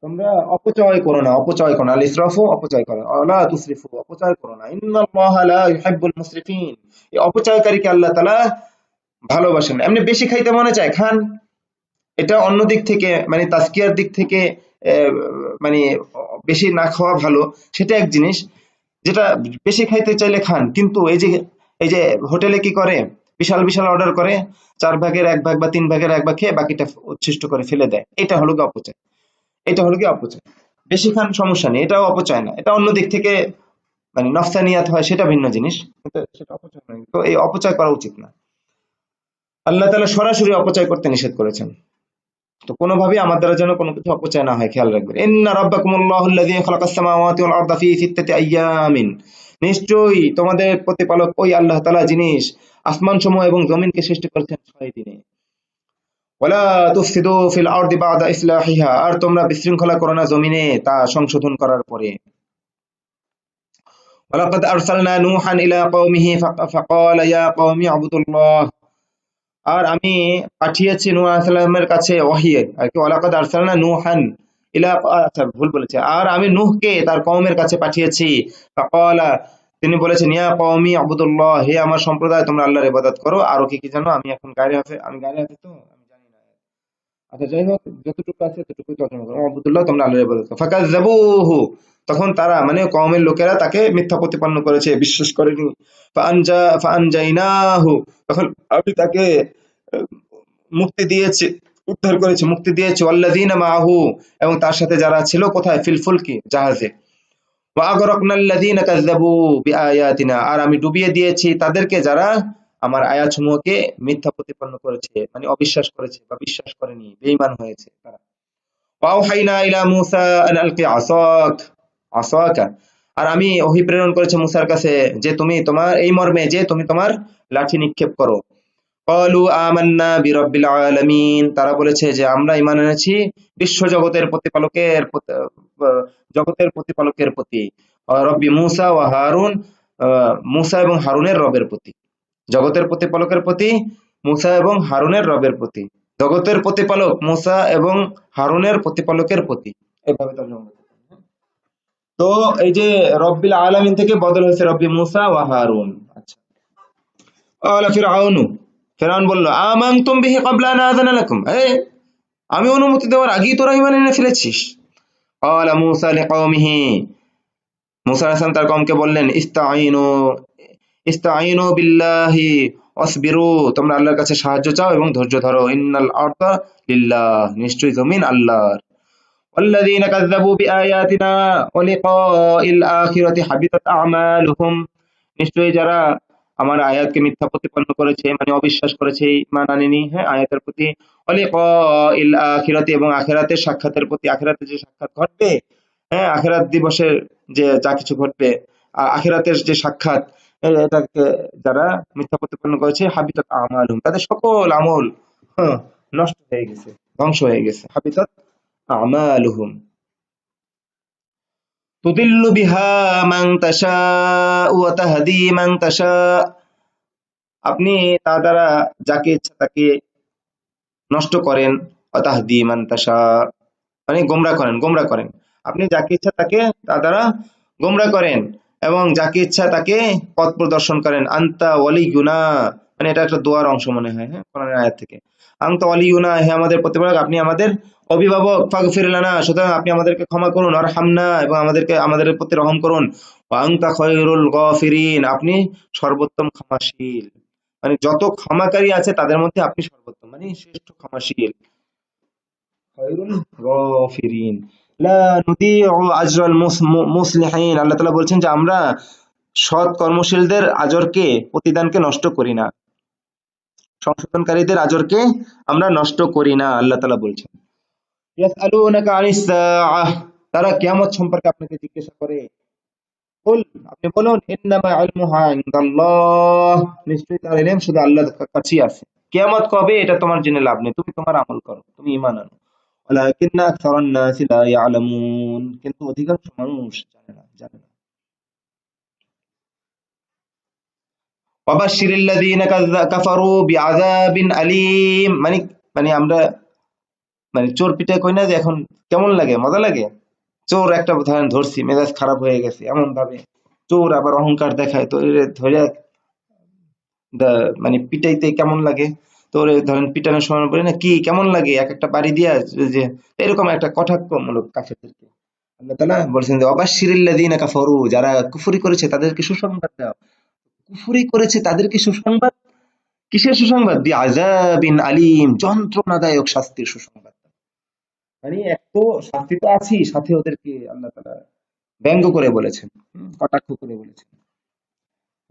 তোমরা অপচয় করো না, অপচয় করো না। আল ইসরাফু অপচয় করো, ওয়ালা তুসরিফু অপচয় করো না। ইন্নাল্লাহা লা ইউহিব্বুল মুসরিফিন, এই অপচয়কারীকে আল্লাহ তাআলা ভালোবাসেন না। এমনি বেশি খাইতে মনে চায় খান, এটা অন্য দিক থেকে মানে তাজকিয়ার দিক থেকে মানে বেশি না খাওয়া ভালো, সেটা এক জিনিস। যেটা বেশি খাইতে চাইলে খান, কিন্তু এই যে হোটেলে কি করে, বিশাল বিশাল অর্ডার করে, 4 ভাগের 1 ভাগ বা 3 ভাগের 1 ভাগ খেয়ে বাকিটা উচ্ছিষ্ট করে ফেলে দেয়, এটা হলো কি অপচয়। এটা হলো কি অপচয়। বেশি খান সমস্যা নেই, এটাও অপচয় না, এটা অন্য দিক থেকে মানে নফসানিয়াত হয়, সেটা ভিন্ন জিনিস, কিন্তু সেটা অপচয় নয়। তো এই অপচয় করা উচিত না। আল্লাহ তাআলা সরাসরি অপচয় করতে নিষেধ করেছেন। তো কোনোভাবেই আমার দ্বারা যেন কোনো কিছু অপচয় না হয়, খেয়াল রাখবেন। ইন্না রাব্বাকুমুল্লাহুল্লাযী খালাকাস সামাওয়াতি ওয়াল আরদা ফি সিত্তাতি আইয়ামিন, নিশ্চয়ই তোমাদের প্রতিপালক ওই আল্লাহ তাআলা যিনি আসমানসমূহ এবং জমিনকে সৃষ্টি করেছেন 6 দিনে। ওয়ালা তুফসিদু ফিল আরদি বা'দা ইসলাহিহা, আর তোমরা বিশৃঙ্খলা করো না জমিনে তা সংশোধন করার পরে। ওয়ালাকাদ আরসালনা নূহান ইলা কওমিহি ফাকালা ইয়া কওমি আবুদুল্লাহ, আর আমি পাঠিয়েছি নূহ আলাইহিস সালামের কাছে ওহী, আর কি ওয়ালাকাদ আরসালনা নূহান ইলা, আচ্ছা ভুল বলেছে, আর আমি নূহকে তার কওমের কাছে পাঠিয়েছি। ফাকালা, তিনি বলেছেন, ইয়া কওমি আবুদুল্লাহ, হে আমার সম্প্রদায় তোমরা আল্লাহর ইবাদত করো। আরো কি কি জানো, আমি এখন গায়রে হাফেজ তো আমি জানি না। আচ্ছা যাই হোক, যতটুকু আছে ততটুকুই তর্জমা করো। আবুদুল্লাহ, তোমরা আল্লাহর ইবাদত করো। ফাকাজ্জাবুহু, তখন তারা মানে কওমের লোকেরা তাকে মিথ্যা প্রতিপন্ন করেছে, বিশ্বাস করেনি। ফাআনজাইনাহু, তখন আমি তাকে মুক্তি দিয়েছি, উদ্ধার করেছি, মুক্তি দিয়েছি। ওয়াল্লাযীনা মাআহু, এবং তার সাথে যারা ছিল, কোথায়, ফিল ফুলকি, জাহাজে। ওয়া আগরাকনাল্লাযীনা কাযযাবু বিআয়াতিনা, আর আমি ডুবিয়ে দিয়েছি তাদেরকে যারা আমার আয়াতসমূহকে মিথ্যা প্রতিপন্ন করেছে, মানে অবিশ্বাস করেছে বা বিশ্বাস করেনি, বেঈমান হয়েছে তারা। ওয়াওহাইনা ইলা মূসা আন আলকি আসাকা, আর আমি ওহী প্রেরণ করেছি মূসার কাছে যে তুমি তোমার এই মর্মে যে তুমি তোমার লাঠি নিক্ষেপ করো। ক্বালু আমান্না বিরাব্বিল আলামিন, তারা বলেছে যে আমরা ঈমান এনেছি বিশ্ব জগতের প্রতিপালকের প্রতি। রব্বি মূসা ওয়া হারুন, মূসা এবং হারুনের রবের প্রতি। জগতের প্রতিপালকের প্রতি, মূসা এবং হারুনের রবের প্রতি। জগতের প্রতিপালক মূসা এবং হারুনের প্রতিপালকের প্রতি, এভাবে তর্জমা করতে পারেন। তো এই যে রব্বিল আলামিন থেকে বদল হয়েছে রব্বি মূসা ওয়া হারুন। আচ্ছা, ক্বালা ফিরআউনু, ফিরআউন বলল, আমানতুম বিহি ক্বাবলা আন আযানা লাকুম, আমি অনুমতি দেওয়ার আগেই তোরা ঈমান এনে ফেলেছিস। ক্বালা মূসা লিকওমিহি, মূসা আলাইহিস সালাম তার কওমকে বললেন, ইস্তাঈনু বিল্লাহি ওয়াসবিরু, তোমরা আল্লাহর কাছে সাহায্য চাও এবং ধৈর্য ধরো। ইন্নাল আরদা লিল্লাহ, নিশ্চয়ই জমিন আল্লাহর। ওয়াল্লাযীনা কাযযাবু বিআয়াতিনা ওয়া লিকাইল আখিরাতি হাবিতাত আমালুহুম, নিশ্চয়ই যারা আমার আয়াতকে মিথ্যা প্রতিপন্ন করেছে, মানে অবিশ্বাস করেছে, ঈমান আনেনি হ্যাঁ আয়াতের প্রতি। ওয়া লিকাইল আখিরাতি, এবং আখিরাতের সাক্ষাতের প্রতি, আখিরাতে যে সাক্ষাৎ ঘটবে, হ্যাঁ আখিরাত দিবসের যে যা কিছু ঘটবে, আখিরাতের যে সাক্ষাৎ, এটাকে যারা মিথ্যা প্রতিপন্ন করেছে, হাবিতাত আমালুহুম, তাদের সকল আমল হ্যাঁ নষ্ট হয়ে গেছে, ধ্বংস হয়ে গেছে। হাবিতাত আমালুহুম তুদিল্লু বিহা মান তাশাউ ওয়া তাহদি মান তাশা, আপনি তা দ্বারা যাকে ইচ্ছা তাকে নষ্ট করেন। ওয়া তাহদি মান তাশা, মানে গোমরা করেন। আপনি যাকে ইচ্ছা তাকে তা দ্বারা গোমরা করেন এবং যাকে ইচ্ছা তাকে পথ প্রদর্শন করেন। আনতা ওয়ালিয়ুনা, মানে এটা একটা দোয়ার অংশ মনে হয়, হ্যাঁ কোরআনের আয়াত থেকে। আনতা ওয়ালিয়ুনা, হে আমাদের প্রতিপালক, আপনি আমাদের অভিভাবক। ফাগফির লানা, সুতরাং আপনি আমাদেরকে ক্ষমা করুন। আরহামনা, এবং আমাদের প্রতি রহম করুন। ওয়া আনতা খায়রুল গাফিরিন, আপনি সর্বোত্তম ক্ষমাশীল, মানে যত ক্ষমাকারী আছে তাদের মধ্যে আপনি সর্বোত্তম, মানে শ্রেষ্ঠ ক্ষমাশীল। খায়রুল গাফিরিন লা নুদিউ আজরাল মুসলিহিন, আল্লাহ তাআলা বলছেন যে আমরা সৎ কর্মশীলদের আজরকে প্রতিদানকে নষ্ট করি না, সংশোধনকারীদের আজরকে আমরা নষ্ট করি না, আল্লাহ তাআলা বলছেন। ইয়াসআলুনাকা আনিস সাআহ, তারা কিয়ামত সম্পর্কে আপনাকে জিজ্ঞাসা করে। কুল, আপনি বলুন, ইন্নামা ইলমুহা ইনদাল্লাহ, নিশ্চয়ই তার ইলম শুধু আল্লাহর কাছেই আছে। কিয়ামত কবে এটা তোমার জেনে লাভ নেই, তুমি তোমার আমল করো, তুমি ঈমান আনো। ওয়ালাকিন্না আকসারান নাসি লা ইয়ালামুন, কিন্তু অধিকাংশ মানুষ জানে না। ওয়াবাশশিরিল্লাযীনা কাফারু বিআযাবিন আলীম, মানে মানে আমরা মানে চোর পিটাই কই না যে এখন কেমন লাগে, মজা লাগে। চোর একটা ধরেন ধরছি, মেজাজ খারাপ হয়ে গেছে, এমন ভাবে চোর আবার অহংকার দেখায়, তো এর ধরে মানে পিটাইতে কেমন লাগে। তো ওরে ধরেন পিটানোর সময় বলে না কি কেমন লাগে, এক একটা বাড়ি দিয়া যে এরকম একটা কটাক্ষমূলক কাফেরদেরকে আল্লাহ তাআলা বলছেন যে অবাশশিরিল্লাযীনা কাফারু, যারা কুফরি করেছে তাদেরকে সুসংবাদ দাও। কুফরি করেছে তাদেরকে সুসংবাদ, কিসের সুসংবাদ? বিআযাবিন আলীম, যন্ত্রণাদায়ক শাস্তির সুসংবাদ। মানে এক তো শাস্তি তো আছেই, সাথে ওদেরকে আল্লাহ তাআলা ব্যঙ্গ করে বলেছেন, কটাক্ষ করে বলেছেন,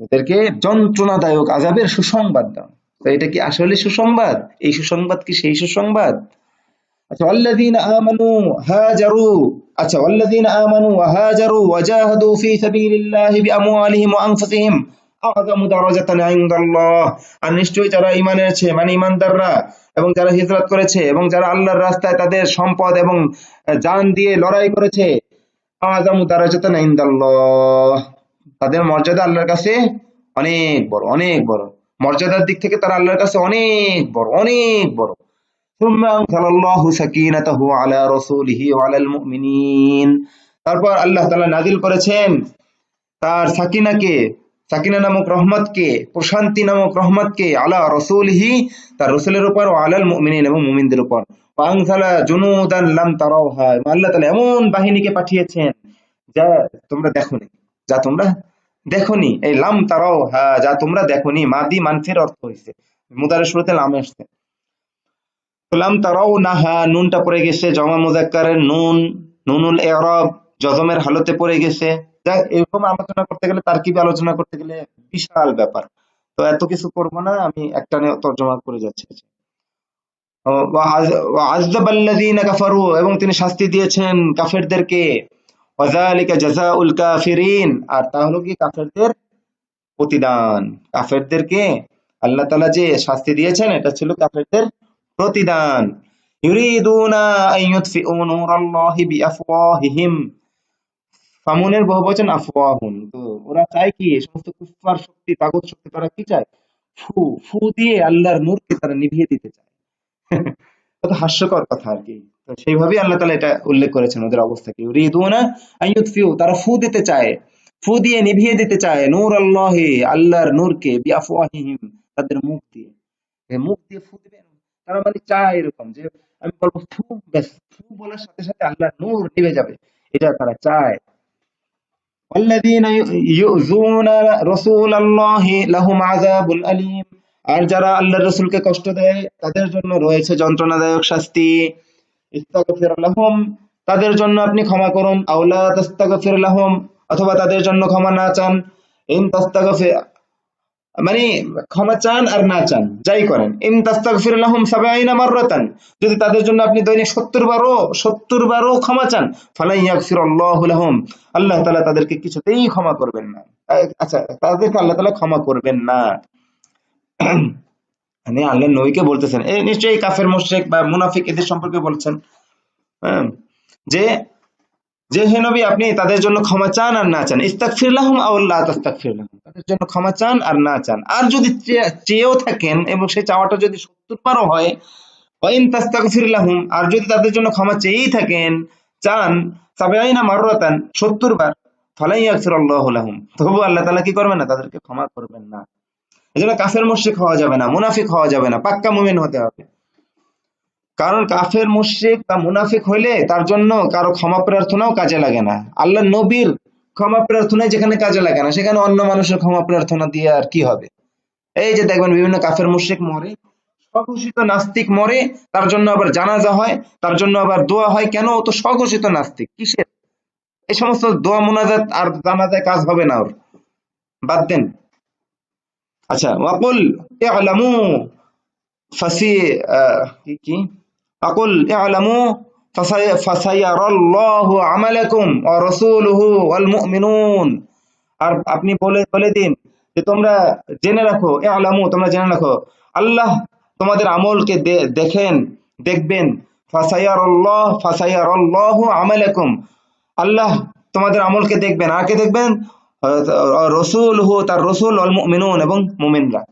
ওদেরকে যন্ত্রণাদায়ক আযাবের সুসংবাদ দাও। তো এটা কি আসলে সুসংবাদ? এই সুসংবাদ কি সেই সুসংবাদ? আচ্ছা, ওয়াল্লাযীনা আমানু হাজারু, আচ্ছা ওয়াল্লাযীনা আমানু ওয়া হাজারু ওয়া জাহাদু ফি সাবিলিল্লাহি বিআমওয়ালিহিম ওয়া আনফুসিহিম আ'যামু দারাজাতান ইনদাল্লাহ, আর নিশ্চয়ই যারা ঈমান এনেছে মানে ঈমানদাররা, এবং যারা হিজরত করেছে এবং যারা আল্লাহর রাস্তায় তাদের সম্পদ এবং জান দিয়ে লড়াই করেছে, আ'যামু দারাজাতান ইনদাল্লাহ, তাদের মর্যাদা আল্লাহর কাছে অনেক বড়, অনেক বড়। মর্যাদার দিক থেকে তারা আল্লাহর কাছে অনেক বড়, অনেক বড়। ثم أنزل الله سكينته على رسوله وعلى المؤمنين, তারপর আল্লাহ তাআলা নাযিল করেছেন তার সাকিনাকে, সাকিনা নামক রহমতকে, প্রশান্তি নামক রহমতকে, আলা রাসূলিহি, তার রাসূলের উপর, ও আলাল মুমিনিন, এবং মুমিনদের উপর। ওয়ানজালা জুনুদান লাম তারাউহা, আল্লাহ তাআলা এমন বাহিনীকে পাঠিয়েছেন যা তোমরা দেখোনি, যা তোমরা দেখোনি। এই লাম তারাউহা, যা তোমরা দেখোনি, মাদি মানফির অর্থ হইছে, মুদারের শুরুতে লাম আসছে। লাম তারাও নাহা, নুনটা পড়ে গেছে জমা মুযাক্কারের নুন, নুনুল ইরাব জজমের হালতে পড়ে গেছে। যা এরকম আলোচনা করতে গেলে, তারকিবে আলোচনা করতে গেলে বিশাল ব্যাপার, তো এত কিছু করব না, আমি একটানে তর্জমা করে যাচ্ছি। ওয়া আযযাবাল্লাযীনা কাফারু, এবং তিনি শাস্তি দিয়েছেন কাফেরদেরকে। ওয়া যালিকা জাযাউল কাফিরিন, আর তা হলো কি কাফেরদের প্রতিদান। কাফেরদেরকে আল্লাহ তাআলা যে শাস্তি দিয়েছেন এটা ছিল কাফেরদের প্রতিদান। ইউরিদুনা আন ইউতফিউ নূরাল্লাহি বিআফওয়াহিহিম, ফামুনের বহুবচন আফওয়াহুম, তো ওরা চায় কি, এই সমস্ত কুফফার শক্তি, তাগুত শক্তি, তারা কি চায়? ফু ফু দিয়ে আল্লাহর নূরকে তারা নিভিয়ে দিতে চায়। কত হাস্যকর কথা আর কি। তো সেইভাবেই আল্লাহ তাআলা এটা উল্লেখ করেছেন ওদের অবস্থাকে। ইউরিদুনা আন ইউতফিউ, তারা ফু দিতে চায়, ফু দিয়ে নিভিয়ে দিতে চায়, নূরাল্লাহি, আল্লাহর নূরকে, বিআফওয়াহিহিম, তাদের মুখ দিয়ে। মুখ দিয়ে ফু দিবে, তারা মানে চায় এরকম যে আমি বলবো ফু, ব্যাস, ফু বলার সাথে সাথে আল্লাহর নূর নিভে যাবে, এটা তারা চায়। ওয়াল্লাযীনা ইউযুনা রাসূলাল্লাহি লাহুম আযাবুন আলীম, আর যারা আল্লাহর রাসূলকে কষ্ট দেয় তাদের জন্য রয়েছে যন্ত্রণাদায়ক শাস্তি। ইস্তাগফির লাহুম, তাদের জন্য আপনি ক্ষমা করুন। আওলা তাস্তাগফির লাহুম, অথবা তাদের জন্য ক্ষমা না চান। ইন তাস্তাগফির, মানে ক্ষমা চান আর না চান যাই করেন। ইন তাস্তাগফির লাহুম ৭০ মাররাতান, যদি তাদের জন্য আপনি দৈনিক ৭০ বারও ক্ষমা চান, ফালা ইয়াগফিরুল্লাহু লাহুম, আল্লাহ তাআলা তাদেরকে কিছুতেই ক্ষমা করবেন না। আচ্ছা, তাদেরকে আল্লাহ তাআলা ক্ষমা করবেন না, মানে আল্লাহর নবীকে বলতেছেন, নিশ্চয়ই কাফের মুশরিক বা মুনাফিক এদের সম্পর্কে বলছেন, হ্যাঁ, যে যে হে নবী, আপনি তাদের জন্য ক্ষমা চান আর না চান। ইস্তাগফির লাহুম আও লা তাস্তাগফির লাহুম, তাদের জন্য ক্ষমা চান আর না চান। আর যদি চেয়েও থাকেন এবং সেই চাওয়াটা যদি ৭০ বারও হয়, ওয়া ইন তাস্তাগফির লাহুম, আর যদি তাদের জন্য ক্ষমা চেয়েই থাকেন, চান, ৭০ মাররাতান, ৭০ বার, ফালা ইয়াগফিরুল্লাহু লাহুম, তবু আল্লাহ তাআলা কি করবেন না, তাদেরকে ক্ষমা করবেন না। এজন্য কাফের মুশরিক হওয়া যাবে না, মুনাফিক হওয়া যাবে না, পাক্কা মুমিন হতে হবে। কারণ কাফের মুশরিক বা মুনাফিক হইলে তার জন্য কারো ক্ষমা প্রার্থনাও কাজে লাগে না। আল্লাহ নবীর ক্ষমা প্রার্থনায় যেখানে কাজে লাগে না, সেখানে অন্য মানুষের ক্ষমা প্রার্থনা দিয়ে আর কি হবে? এই যে দেখবেন বিভিন্ন কাফের মুশরিক মরে, স্বঘোষিত নাস্তিক মরে, তার জন্য আবার জানাজা হয়, তার জন্য আবার দোয়া হয়। কেন? ও তো স্বঘোষিত নাস্তিক, কিসের এই সমস্ত দোয়া মুনাজাত আর জানাজায় কাজ হবে না ওর। বাদ দেন। আচ্ছা, ওয়াকুল ইআলামু ফাসি কি আকুল ইআলামু ফাসায়ারাল্লাহু আমালাকুম ওয়া রাসূলুহু ওয়াল মুমিনুন। আর আপনি বলে বলে দিন যে তোমরা জেনে রাখো, ইআলামু তোমরা জেনে রাখো, আল্লাহ তোমাদের আমলকে দেখেন, দেখবেন। ফাসায়ারাল্লাহু আমালাকুম, আল্লাহ তোমাদের আমলকে দেখবেন। আর কে দেখবেন? রাসূলুহু, তার রাসূল, ওয়াল মুমিনুন এবং মুমিনরা।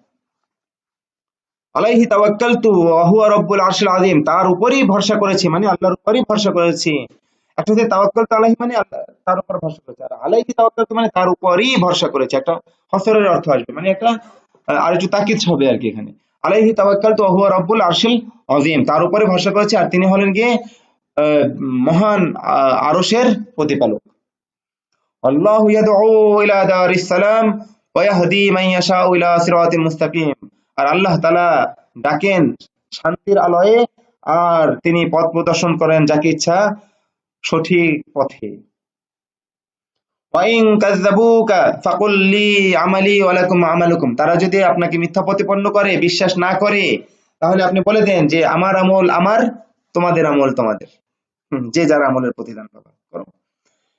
আলাইহি তাওয়াক্কালতু ওয়া হুয়া রাব্বুল আরশিল আযীম, তার উপরেই ভরসা করেছি মানে আল্লাহর উপরেই ভরসা করেছি। একটা হচ্ছে তাওয়াক্কালতু আলাইহি মানে আল্লাহ তার উপর ভরসা করেছে, আর আলাইহি তাওয়াক্কালতু মানে তার উপরেই ভরসা করেছে। একটা হসরের অর্থ আসবে, মানে একটা আর একটু তাকিদ হবে আর কি এখানে। আলাইহি তাওয়াক্কালতু ওয়া হুয়া রাব্বুল আরশিল আযীম, তার উপরে ভরসা করেছে আর তিনি হলেন গিয়ে মহান আরশের প্রতিপালক। আল্লাহু ইয়াদউ ইলা দারিস সালাম ওয়া ইয়াহদি মান ইয়াশাউ ইলা সিরাতিল মুস্তাকিম, আর আল্লাহ তাআলা ডাকেন শান্তির আলোয়ে, আর তিনি পথ প্রদর্শন করেন যাকে ইচ্ছা সঠিক পথে। ওয়া ইন কাযযাবুকা ফাকুল লি আমালি ওয়া লাকুম আমালুকুম, তারা যদি আপনাকে মিথ্যা প্রতিপন্ন করে, বিশ্বাস না করে, তাহলে আপনি বলে দেন যে আমার আমল আমার, তোমাদের আমল তোমাদের। যে যার আমলের প্রতিদান পাবে।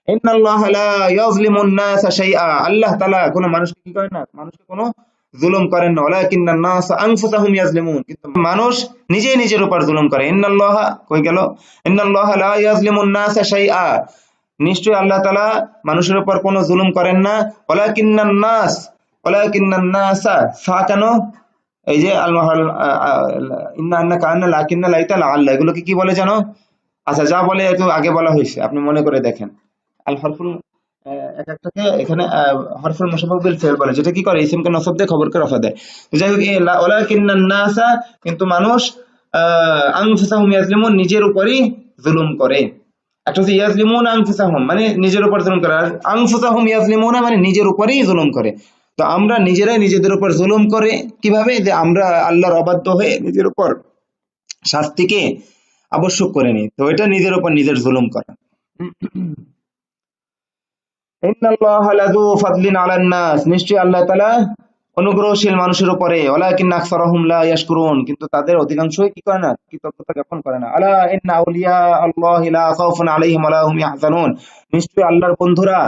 ইন্নাল্লাহা লা ইয়াযলিমুন নাসা শাইআ, আল্লাহ তাআলা কোন মানুষকে কি করেন না, মানুষকে কোনো জুলুম করেন না। ওয়ালাকিন্নান নাসা আনফুসাহুম ইয়াযলিমুন, কিন্তু মানুষ নিজেই নিজের উপর জুলুম করে। ইন্নাল্লাহা কই গেল? ইন্নাল্লাহা লা ইয়াযলিমুন নাসা শাইআ, নিশ্চয়ই আল্লাহ তাআলা মানুষের উপর কোনো জুলুম করেন না। ওয়ালাকিন্নান নাসা ফা কেন? এই যে আল ইন্না আন্নাকা আন্না লাকিন্না লাইতা লাআল্লা, এগুলোকে কি বলে জানো? আচ্ছা, যা বলে একটু আগে বলা হয়েছে, আপনি মনে করে দেখেন। আল হরফুল এক একটাকে এখানে হরফুল মুশাব্বাহ বিল ফিল বলে, যেটা কি করে ইসমকে নসব দিয়ে খবরকে রফা দেয়। তো যাই হোক, ওয়ালাকিন্নান নাসা, কিন্তু মানুষ আনফুসাহুম ইয়াজলিমুন, নিজের উপরই জুলুম করে। একটা হচ্ছে ইয়াজলিমুন আনফুসাহুম মানে নিজের উপর জুলুম করে, আর আনফুসাহুম ইয়াজলিমুন মানে নিজের উপরই জুলুম করে। তো আমরা নিজেরাই নিজেদের উপর জুলুম করে কিভাবে? যে আমরা আল্লাহর অবাধ্য হয়ে নিজের উপর শাস্তিকে আবশ্যক করে নিই, তো এটা নিজের উপর নিজের জুলুম করা। ইন্নাল্লাহা লাযু ফাদলিন আলান নাস, নিশ্চয়ই আল্লাহ তাআলা অনুগ্রহশীল মানুষের উপরে। ওয়ালাকিন্না আকসারাহুম লা ইয়াশকুরুন, কিন্তু তাদের অধিকাংশই কি করে না, কৃতজ্ঞতা জ্ঞাপন করে না। আলা ইন্না আউলিয়া আল্লাহি লা খাউফুন আলাইহিম ওয়া লা হুম ইয়াহজানুন, নিশ্চয়ই আল্লাহর বন্ধুরা,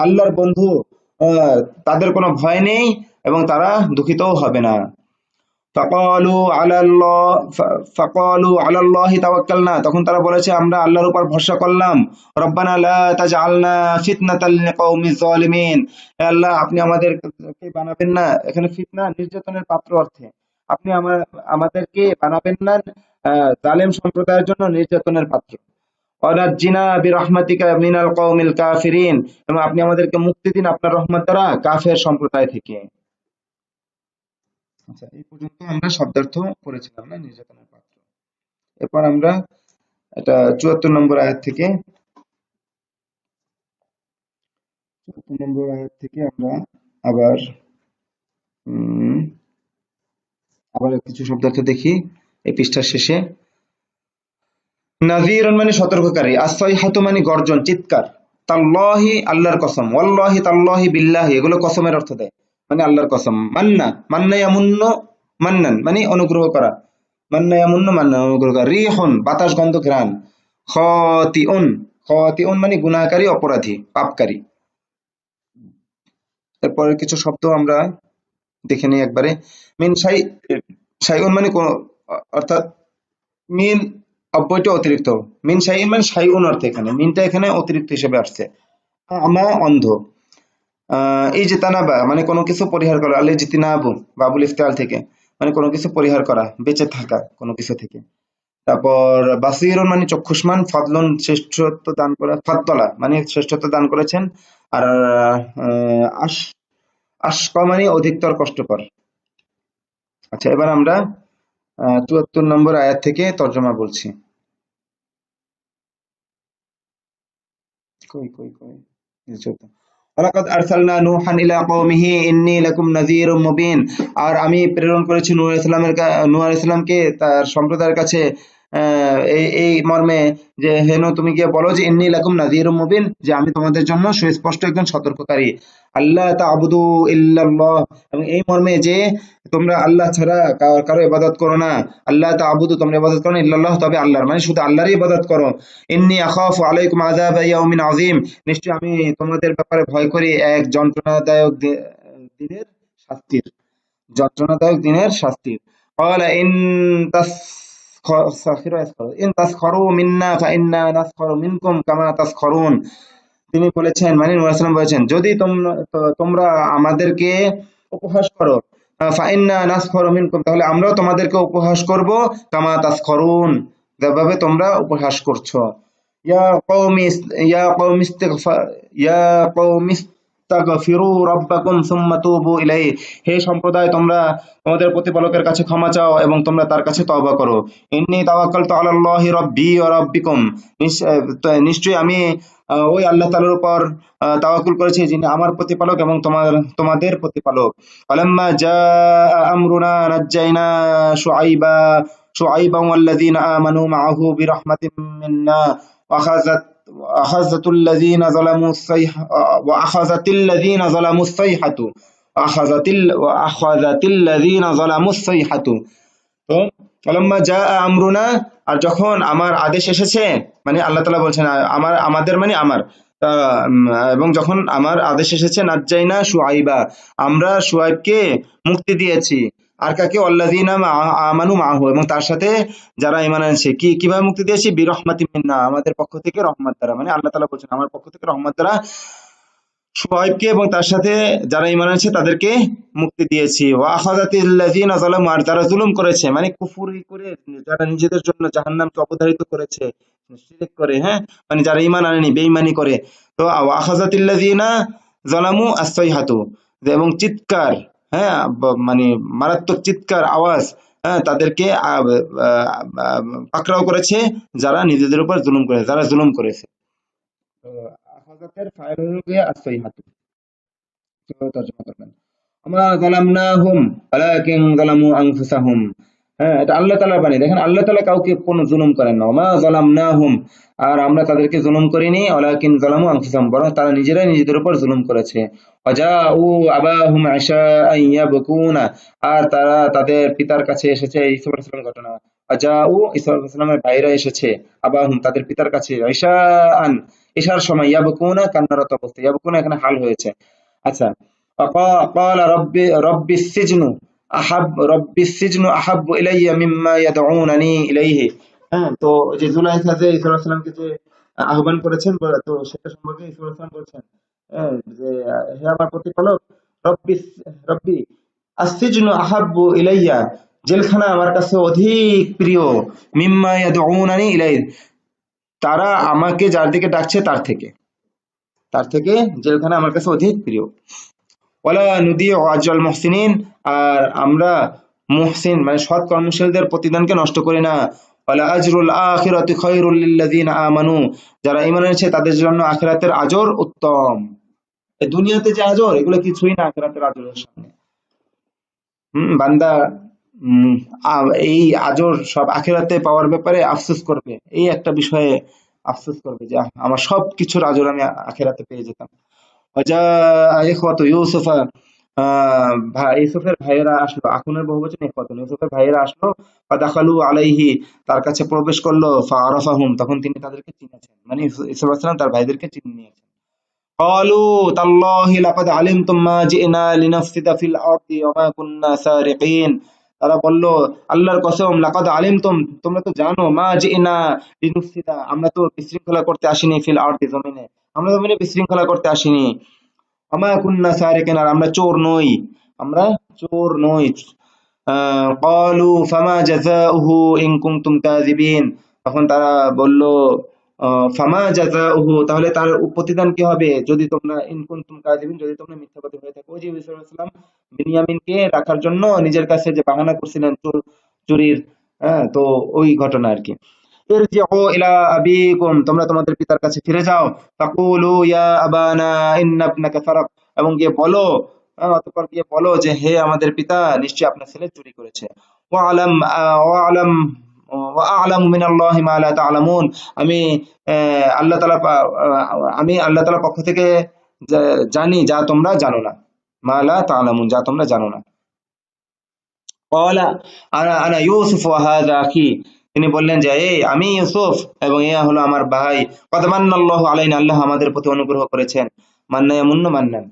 আল্লাহর বন্ধু, তাদের কোনো ভয় নেই এবং তারা দুঃখিতও হবে না। ফাকালু আলাল্লাহি তাওয়াক্কালনা, তখন তারা বলেছে আমরা আল্লাহর উপর ভরসা করলাম। রব্বানা লা তাজআলনা ফিতনাতাল লিকাওমিজ জালিমিন, হে আল্লাহ আপনি আমাদেরকে বানাবেন না, এখানে ফিতনা নির্যাতনের পাত্র অর্থে, আপনি আমাদেরকে বানাবেন না জালেম সম্প্রদায়ের জন্য নির্যাতনের পাত্র। ওয়ানাজ্জিনা বিরহমাতিকা মিনাল কওমিল কাফিরিন, এবং আপনি আমাদেরকে মুক্তি দিন আপনার রহমত দ্বারা কাফের সম্প্রদায় থেকে। আচ্ছা, এই পর্যন্ত আমরা শব্দার্থ পড়েছিলাম না, নির্যাতনের পাত্র। এরপর আমরা এটা ৭৪ নম্বর আয়াত থেকে আমরা আবার কিছু শব্দার্থ দেখি এই পৃষ্ঠার শেষে। নাযীরুন মানে সতর্ককারী, আস-সাইহাতু মানে গর্জন, চিৎকার, তাল্লাহি আল্লাহর কসম, ওয়াল্লাহি তাল্লাহি বিল্লাহি এগুলো কসমের অর্থ দেয়, মানে আল্লাহর কসম। মান্না ইয়ামুন্নু মান্নান মানে অনুগ্রহ করা, মান্না ইয়ামুন্নু মান্নান অনুগ্রহ করা। রিহুন বাতাস, গন্ধ, ঘ্রাণ। খাতিউন মানে গুনাহকারী, অপরাধী, পাপকারী। এরপরে কিছু শব্দ আমরা দেখে নিই একবারে। মিন শাইউন মানে কোন, অর্থাৎ মিন অব্যয়টা অতিরিক্ত, মিন শাইইন মানে শাইউন অর্থে, এখানে মিনটা এখানে অতিরিক্ত হিসেবে আসছে। আমা অন্ধ। এই যে তানাবা মানে কোনো কিছু পরিহার করা, আল ইজতিনাবু বাবুল ইফতিআল থেকে, মানে কোনো কিছু পরিহার করা, বেঁচে থাকা কোনো কিছু থেকে। তারপর বাসীরুন মানে চক্ষুষ্মান, ফাদলুন শ্রেষ্ঠত্ব দান করা, ফাদ্দলা মানে শ্রেষ্ঠত্ব দান করেছেন, আর আশকা মানে অধিকতর কষ্টকর। আচ্ছা, এবার আমরা ৭৪ নম্বর আয়াত থেকে তর্জমা বলছি। ওয়ালাকাদ আরসালনা নূহান ইলা কওমিহি ইন্নী লাকুম নাযীরুম মুবিন, আর আমি প্রেরণ করেছি নূহ আলাইহিস সালামকে তার সম্প্রদায়ের কাছে এই মর্মে যে হে নূহ তুমি গিয়ে বলো যে ইন্নী লাকুম নাযীরুম মুবিন, যে আমি তোমাদের জন্য সুস্পষ্ট একজন সতর্ককারী। আল্লাহ তা'বুদু ইল্লাল্লাহ, এবং এই মর্মে যে তোমরা আল্লাহ ছাড়া কারো ইবাদত করো না। আল্লাহ তা'বুদু, তোমরা ইবাদত করো না, ইল্লাল্লাহ, তবে আল্লাহর, মানে শুধু আল্লাহরই ইবাদত করো। ইন্নী আখাফু আলাইকুম আযাবা ইয়াউমিন আযীম, নিশ্চয়ই আমি তোমাদের ব্যাপারে ভয় করি এক যন্ত্রণাদায়ক দিনের শাস্তির, যন্ত্রণাদায়ক দিনের শাস্তির। قال ইন তাসখারু মিন্না ফাইন্না নাসখারু মিনকুম কামা তাসখারুন, তিনি বলেছেন, মানে নূহ আলাইহিস সালাম বলেছেন, যদি তোমরা আমাদেরকে উপহাস করো, ফাইন্না নাসখারু মিনকুম, তাহলে আমরাও তোমাদেরকে উপহাস করব, কামা তাসখারুন, যেভাবে তোমরা উপহাস করছো। ইয়া কওমি ইয়া কওমি ইস্তিগফার ইয়া কওমি ইস্তাগফিরু রাব্বাকুম সুম্মা তুবু ইলাইহি, হে সম্প্রদায় তোমরা তোমাদের প্রতিপালকের কাছে ক্ষমা চাও এবং তোমরা তার কাছে তওবা করো। ইন্নী তাওয়াক্কালতু আলাল্লাহি রাব্বি ওয়া রাব্বিকুম, নিশ্চয়ই আমি ওই আল্লাহ তাআলার উপর তাওয়াক্কুল করেছি, যিনি আমার প্রতিপালক এবং তোমাদের প্রতিপালক। ফালাম্মা জাআ আমরুনা নাজ্জাইনা শুআইবা ওয়াল্লাযীনা আমানু মাআহু বিরাহমাতিম মিন্না وأخذت الذين ظلموا الصيحة তো ফালাম্মা জাআ আমরুনা, আর যখন আমার আদেশ এসেছে, মানে আল্লাহ তাআলা বলছেন আমাদের, মানে আমার, এবং যখন আমার আদেশ এসেছে, নাজ্জাইনা শুআইবা, আমরা শুআইবকে মুক্তি দিয়েছি। আর কাকে? আল্লাযীনা আমানু মাআহু, এবং তার সাথে যারা ঈমান এনেছে। কিভাবে মুক্তি দিয়েছি? বিরহমাতিম মিন্না, আমাদের পক্ষ থেকে রহমত দ্বারা, মানে আল্লাহ তাআলা বলছেন আমার পক্ষ থেকে রহমত দ্বারা শুআইবকে এবং তার সাথে যারা ঈমান এনেছে তাদেরকে মুক্তি দিয়েছি। ওয়া আখাযাতিল্লাযীনা যালামু, আর যারা জুলুম করেছে, মানে কুফরি করে, যারা নিজেদের জন্য জাহান্নামকে অবধারিত করেছে শিরক করে, হ্যাঁ, মানে যারা ঈমান আনেনি, বেঈমানি করে, তো ওয়া আখাযাতিল্লাযীনা যালামু আস-সাইহাতু, এবং চিৎকার, হ্যাঁ, মানে মারাত্মক চিৎকার আওয়াজ, হ্যাঁ, তাদেরকে পাকড়াও করেছে যারা নিজেদের উপর জুলুম করেছে, যারা জুলুম করেছে। তো আখাযাতের ফাইল হলো গিয়ে আস-সাইহাতু, তর্জমা করবেন। আমা যালামনাহুম ওয়ালাকিন যালামু আনফুসাহুম, হ্যাঁ, এটা আল্লাহ তাআলার বাণী। দেখেন আল্লাহ তাআলা কাউকে কোনো জুলুম করেন না। ওমা যালামনাহুম, আর আমরা তাদেরকে জুলুম করিনি, ওয়ালাকিন যালামু আনফুসাহুম, বরং তারা নিজেরাই নিজেদের উপর জুলুম করেছে। ওয়াজাউ আবাহুম ইশাআন ইয়াবকুনা, আর তারা তাদের পিতার কাছে এসেছে, ঈসা আলাইহিস সালাম ঘটনা। ওয়াজাউ, ঈসা আলাইহিস সালামের ভাইরা এসেছে, আবাহুম তাদের পিতার কাছে, ইশাআন ইশার সময়, ইয়াবকুনা কান্নারত অবস্থায়, ইয়াবকুনা এখানে হাল হয়েছে। আচ্ছা, قال رب السجن أحب إلي مما يدعونني إليه, হ্যাঁ, তো যে জুলাইখা যে ঈসা আলাইহিস সালামকে যে আহ্বান করেছেন, তো সেটা সম্পর্কে ঈসা আলাইহিস সালাম বলছেন, হ্যাঁ, যে হে আমার প্রতিপালক, রব্বি রব্বি আসসিজনু আহাব্বু ইলাইয়া, জেলখানা আমার কাছে অধিক প্রিয়, মিম্মা ইয়াদউনানি ইলাইহি, তারা আমাকে যার দিকে ডাকছে তার থেকে জেলখানা আমার কাছে অধিক প্রিয়। ওয়ালা নুদিউ আজরাল মুহসিনিন, আর আমরা মুহসিন মানে সৎ কর্মশীলদের প্রতিদানকে নষ্ট করি না। ওয়ালা আজরুল আখিরাতি খায়রুল লিল্লাযিনা আমানু, যারা ঈমান এনেছে তাদের জন্য আখিরাতের আজর উত্তম। এই দুনিয়াতে যে আজর, এগুলো কিছুই না আখিরাতের আজরের সামনে। বান্দা এই আজর সব আখিরাতে পাওয়ার ব্যাপারে আফসোস করবে, এই একটা বিষয়ে আফসোস করবে যে আমার সব কিছুর আজর আমি আখিরাতে পেয়ে যেতাম। ইখওয়াতু ইউসুফা, ইউসুফের ভাইয়েরা আসলো, আখুনের বহুবচন ইখওয়াতুন, ইউসুফের ভাইয়েরা আসলো, ফাদাখালু আলাইহি, তার কাছে প্রবেশ করলো, ফাআরাফাহুম, তখন তিনি তাদেরকে চিনেছেন, মানে ইউসুফ আলাইহিস সালাম তার ভাইদেরকে চিনে নিয়েছেন। ক্বালু তাল্লাহি লাকাদ আলিমতুম মা জিনা লিনাফসিদা ফিল আরদি ওয়া মা কুন্না সারিকিন, তারা বলল আল্লাহর কসম, লাকাদ আলিমতুম, তোমরা তো জানো, মা জিনা লিনুফসিদা, আমরা তো বিশৃঙ্খলা করতে আসিনি, ফিল আরদি, জমিনে, আমরা জমিনে বিশৃঙ্খলা করতে আসিনি, আমা কুন্না সারিকিন, আর আমরা চোর নই, আমরা চোর নই। ক্বালু ফামা জাযাউহু ইন কুনতুম কাযিবিন, তখন তারা বলল ফামা জাযাউহু, তাহলে তার প্রতিদান কি হবে যদি তোমরা, ইন কুনতুম কাযিবিন, যদি তোমরা মিথ্যাবাদী হয়ে থাকো। ওই যে ঈসা আলাইহিস সালাম বিনিয়ামিনকে রাখার জন্য নিজের কাছে যে বাহানা করছিলেন চুরির, হ্যাঁ, তো ওই ঘটনা আর কি। ইরজিউ ইলা আবিকুম, তোমরা তোমাদের পিতার কাছে ফিরে যাও, তাকুলু ইয়া আবানা ইন্না ইবনাকা সারাক, এবং গিয়ে বলো, অতঃপর গিয়ে বলো যে হে আমাদের পিতা, নিশ্চয়ই আপনার ছেলে চুরি করেছে। ওয়ালাম ওয়ালাম ওয়া আ'লামু মিনাল্লাহি মা লা তা'লামুন, আমি আল্লাহ তাআলা আমি আল্লাহ তাআলার পক্ষ থেকে জানি যা তোমরা জানো না। মা লা তা'লামুন, যা তোমরা জানো না। ক্বালা আনা আনা ইউসুফ ওয়া হাযা আখি, তিনি বললেন যে এই আমি ইউসুফ এবং ইয়া হলো আমার ভাই। কদ মান্নাল্লাহু আলাইনা, আল্লাহ আমাদের প্রতি অনুগ্রহ করেছেন। মান্না ইয়ামুন্নু মান্নান,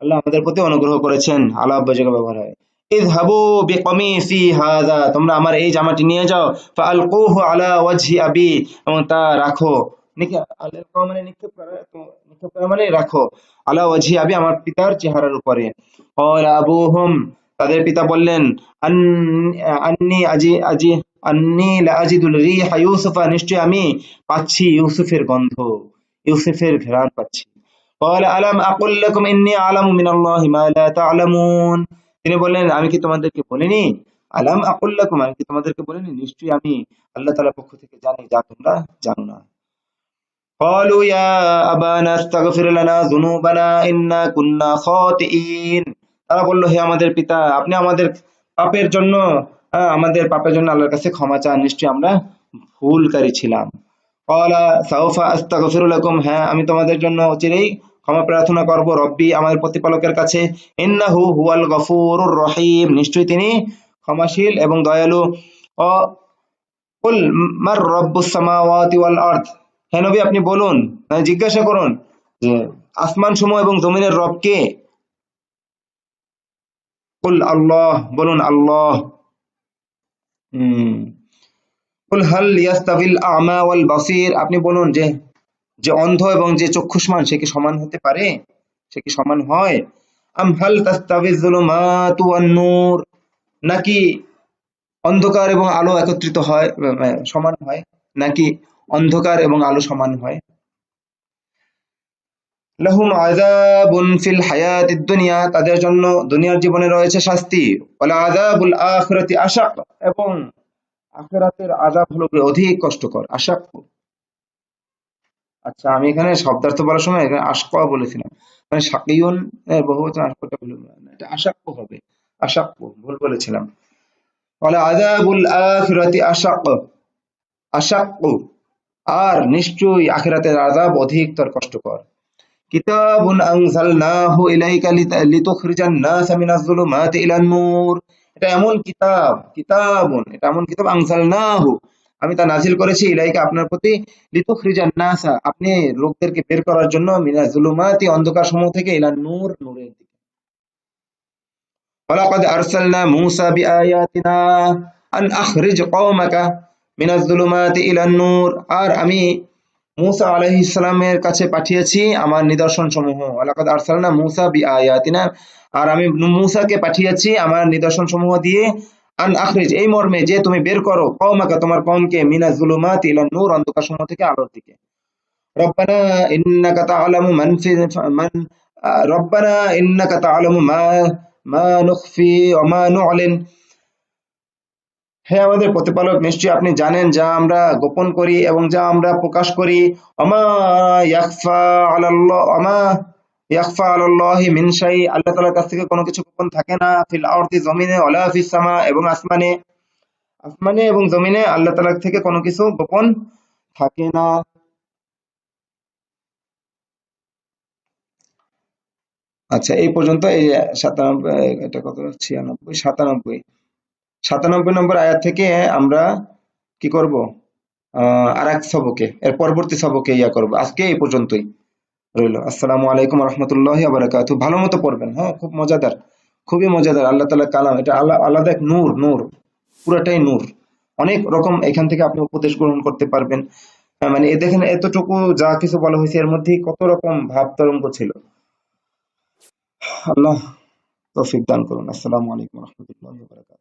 আল্লাহ আমাদের প্রতি অনুগ্রহ করেছেন। আলা জায়গায় ব্যবহার হয়। ইযহাবু বিকামিসি হাযা, তোমরা আমার এই জামাটি নিয়ে যাও। ফাআলকুহু আলা ওয়াজহি আবি, এবং তা রাখো। আলকা মানে নিক্ষেপ করা, তো নিক্ষেপ করা মানে রাখো। আলা ওয়াজহি আবি, আমার পিতার চেহারার উপরে। ক্বালা আবুহুম, তাদের পিতা বললেন, আন্নি আজি আজি আন্নি লা আজিদুল রিহা ইউসুফা, নিশ্চয় আমি পাচ্ছি ইউসুফের গন্ধ, ইউসুফের ঘ্রাণ পাচ্ছি। ক্বালা আলাম আকুল লাকুম ইন্নী আ'লামু মিনাল্লাহি মা লা তা'লামুন, তিনি বললেন আমি কি তোমাদেরকে বলিনি? আলাম আকুল লাকুম, আমি কি তোমাদেরকে বলিনি নিশ্চয়ই আমি আল্লাহ তাআলার পক্ষ থেকে জানি যা তোমরা জানো না। ক্বালু ইয়া আবানা আস্তাগফির লানা যুনুবানা ইন্না কুন্না খাতিঈন, তারা বলল হে আমাদের পিতা, আপনি আমাদের পাপের জন্য আমাদের পাপের জন্য আল্লাহর কাছে ক্ষমা চান, নিশ্চয়ই আমরা ভুলকারী ছিলাম। ক্বালা সাউফা আস্তাগফিরু লাকুম, হ্যাঁ আমি তোমাদের জন্য চিরেই ক্ষমা প্রার্থনা করব, রব্বি আমাদের প্রতিপালকের কাছে, ইন্নাহু হুয়াল গফুরুর রহিম, নিশ্চয়ই তিনি ক্ষমাশীল এবং দয়ালু। কুল মার রব্বুস সামাওয়াতি ওয়াল আরদ, হে নবী আপনি বলুন, জিজ্ঞাসা করুন যে আসমান সমূহ এবং জমিনের রব কে? কুল আল্লাহ, বলুন আল্লাহ। কুল হাল ইয়াস্তাবিল আ'মা ওয়াল বাসীর, আপনি বলুন যে যে অন্ধ এবং যে চক্ষুষ্মান সে কি সমান হতে পারে? সে কি সমান হয়? আম হাল তাস্তাবিজ যুলুমাতু ওয়ান নূর, নাকি অন্ধকার এবং আলো একত্রিত হয়, সমান হয়, নাকি অন্ধকার এবং আলো সমান হয়? লাহুম আযাবুন ফিল হায়াতিদ দুনিয়া, তাদের জন্য দুনিয়ার জীবনে রয়েছে শাস্তি। ওয়ালা আযাবুল আখিরাতি আশাক, এবং আখিরাতের আযাব হলো অধিক কষ্টকর। আশাক, আচ্ছা আমি এখানে শব্দার্থ বলার সময় এখানে আশকা বলেছিলাম, মানে শাকিউন এর বহুবচন আশকাটা ভুল, এটা আশাক্কু হবে, আশাক্কু ভুল বলেছিলাম। ওয়ালা আযাবুল আখিরাতি আশাক, আশাক্কু, আর নিশ্চয়ই আখিরাতের আযাব অধিকতর কষ্টকর। কিতাবুন আনজালনাহু ইলাইকা লিতুখরিজান নাসা মিনাজ যুলুমাতি ইলান নূর, এটা এমন কিতাব, কিতাবুন এটা এমন কিতাব, আনজালনাহু আমি তা নাজিল করেছি, ইলাইকা আপনার প্রতি, লিতুখরিজান নাসা আপনি লোকদেরকে বের করার জন্য, মিনাজ যুলুমাতি অন্ধকার সমূহ থেকে, ইলান নূর নূরের দিকে। ওয়ালাকাদ আরসালনা মূসা বিআয়াতিনা আন আখরিজ কওমাকা মিনাজ যুলুমাতি ইলান নূর, আর আমি মূসা আলাইহিস সালামের কাছে পাঠিয়েছি আমার নিদর্শন সমূহ। ওয়ালাকাদ আরসালনা মূসা বিআয়াতিনা, আর আমি মূসাকে পাঠিয়েছি আমার নিদর্শন সমূহ দিয়ে, আন আখরিজ এই মর্মে যে তুমি বের করো, কওমাকা তোমার কওমকে, মিনাজ যুলুমাতি ইলান নূর অন্ধকার সমূহ থেকে আলোর দিকে। রব্বানা ইন্নাকা তা'লামু মান ফি মান রব্বানা ইন্নাকা তা'লামু মা নুখফি ওয়া মা নু'লিন, হে আমাদের প্রতিপালক নিশ্চয়ই আপনি জানেন যা আমরা গোপন করি এবং যা আমরা প্রকাশ করি। ওমা ইয়াখফা আলাল্লাহ ওমা ইয়াখফা আলাল্লাহি মিন শাই, আল্লাহ তাআলার কাছ থেকে কোনো কিছু গোপন থাকে না, ফিল আরদি জমিনে, ওয়ালা ফিস সামা এবং আসমানে, আসমানে এবং জমিনে আল্লাহ তাআলার থেকে কোনো কিছু গোপন থাকে না। আচ্ছা এই পর্যন্ত, এই 97, এটা কত, 96, 97, 97 নম্বর আয়াত থেকে আমরা কি করব, আর এক সবকে, এর পরবর্তী সবকে ইয়া করব। আজকে এই পর্যন্তই রইল। আসসালামু আলাইকুম রহমতুল্লাহি ওয়া বারাকাতুহু। ভালো মতো পড়বেন, হ্যাঁ খুব মজাদার, খুবই মজাদার। আল্লাহ তাআলা কালাম, এটা আলাদা এক নূর, নূর পুরাটাই নূর। অনেক রকম এখান থেকে আপনি উপদেশ গ্রহণ করতে পারবেন। মানে এ দেখেন এতটুকু যা কিছু বলা হয়েছে এর মধ্যে কত রকম ভাব তরঙ্গ ছিল। আল্লাহ তৌফিক দান করুন। আসসালামু আলাইকুম রহমতুল্লাহি ওয়া বারাকাতুহু।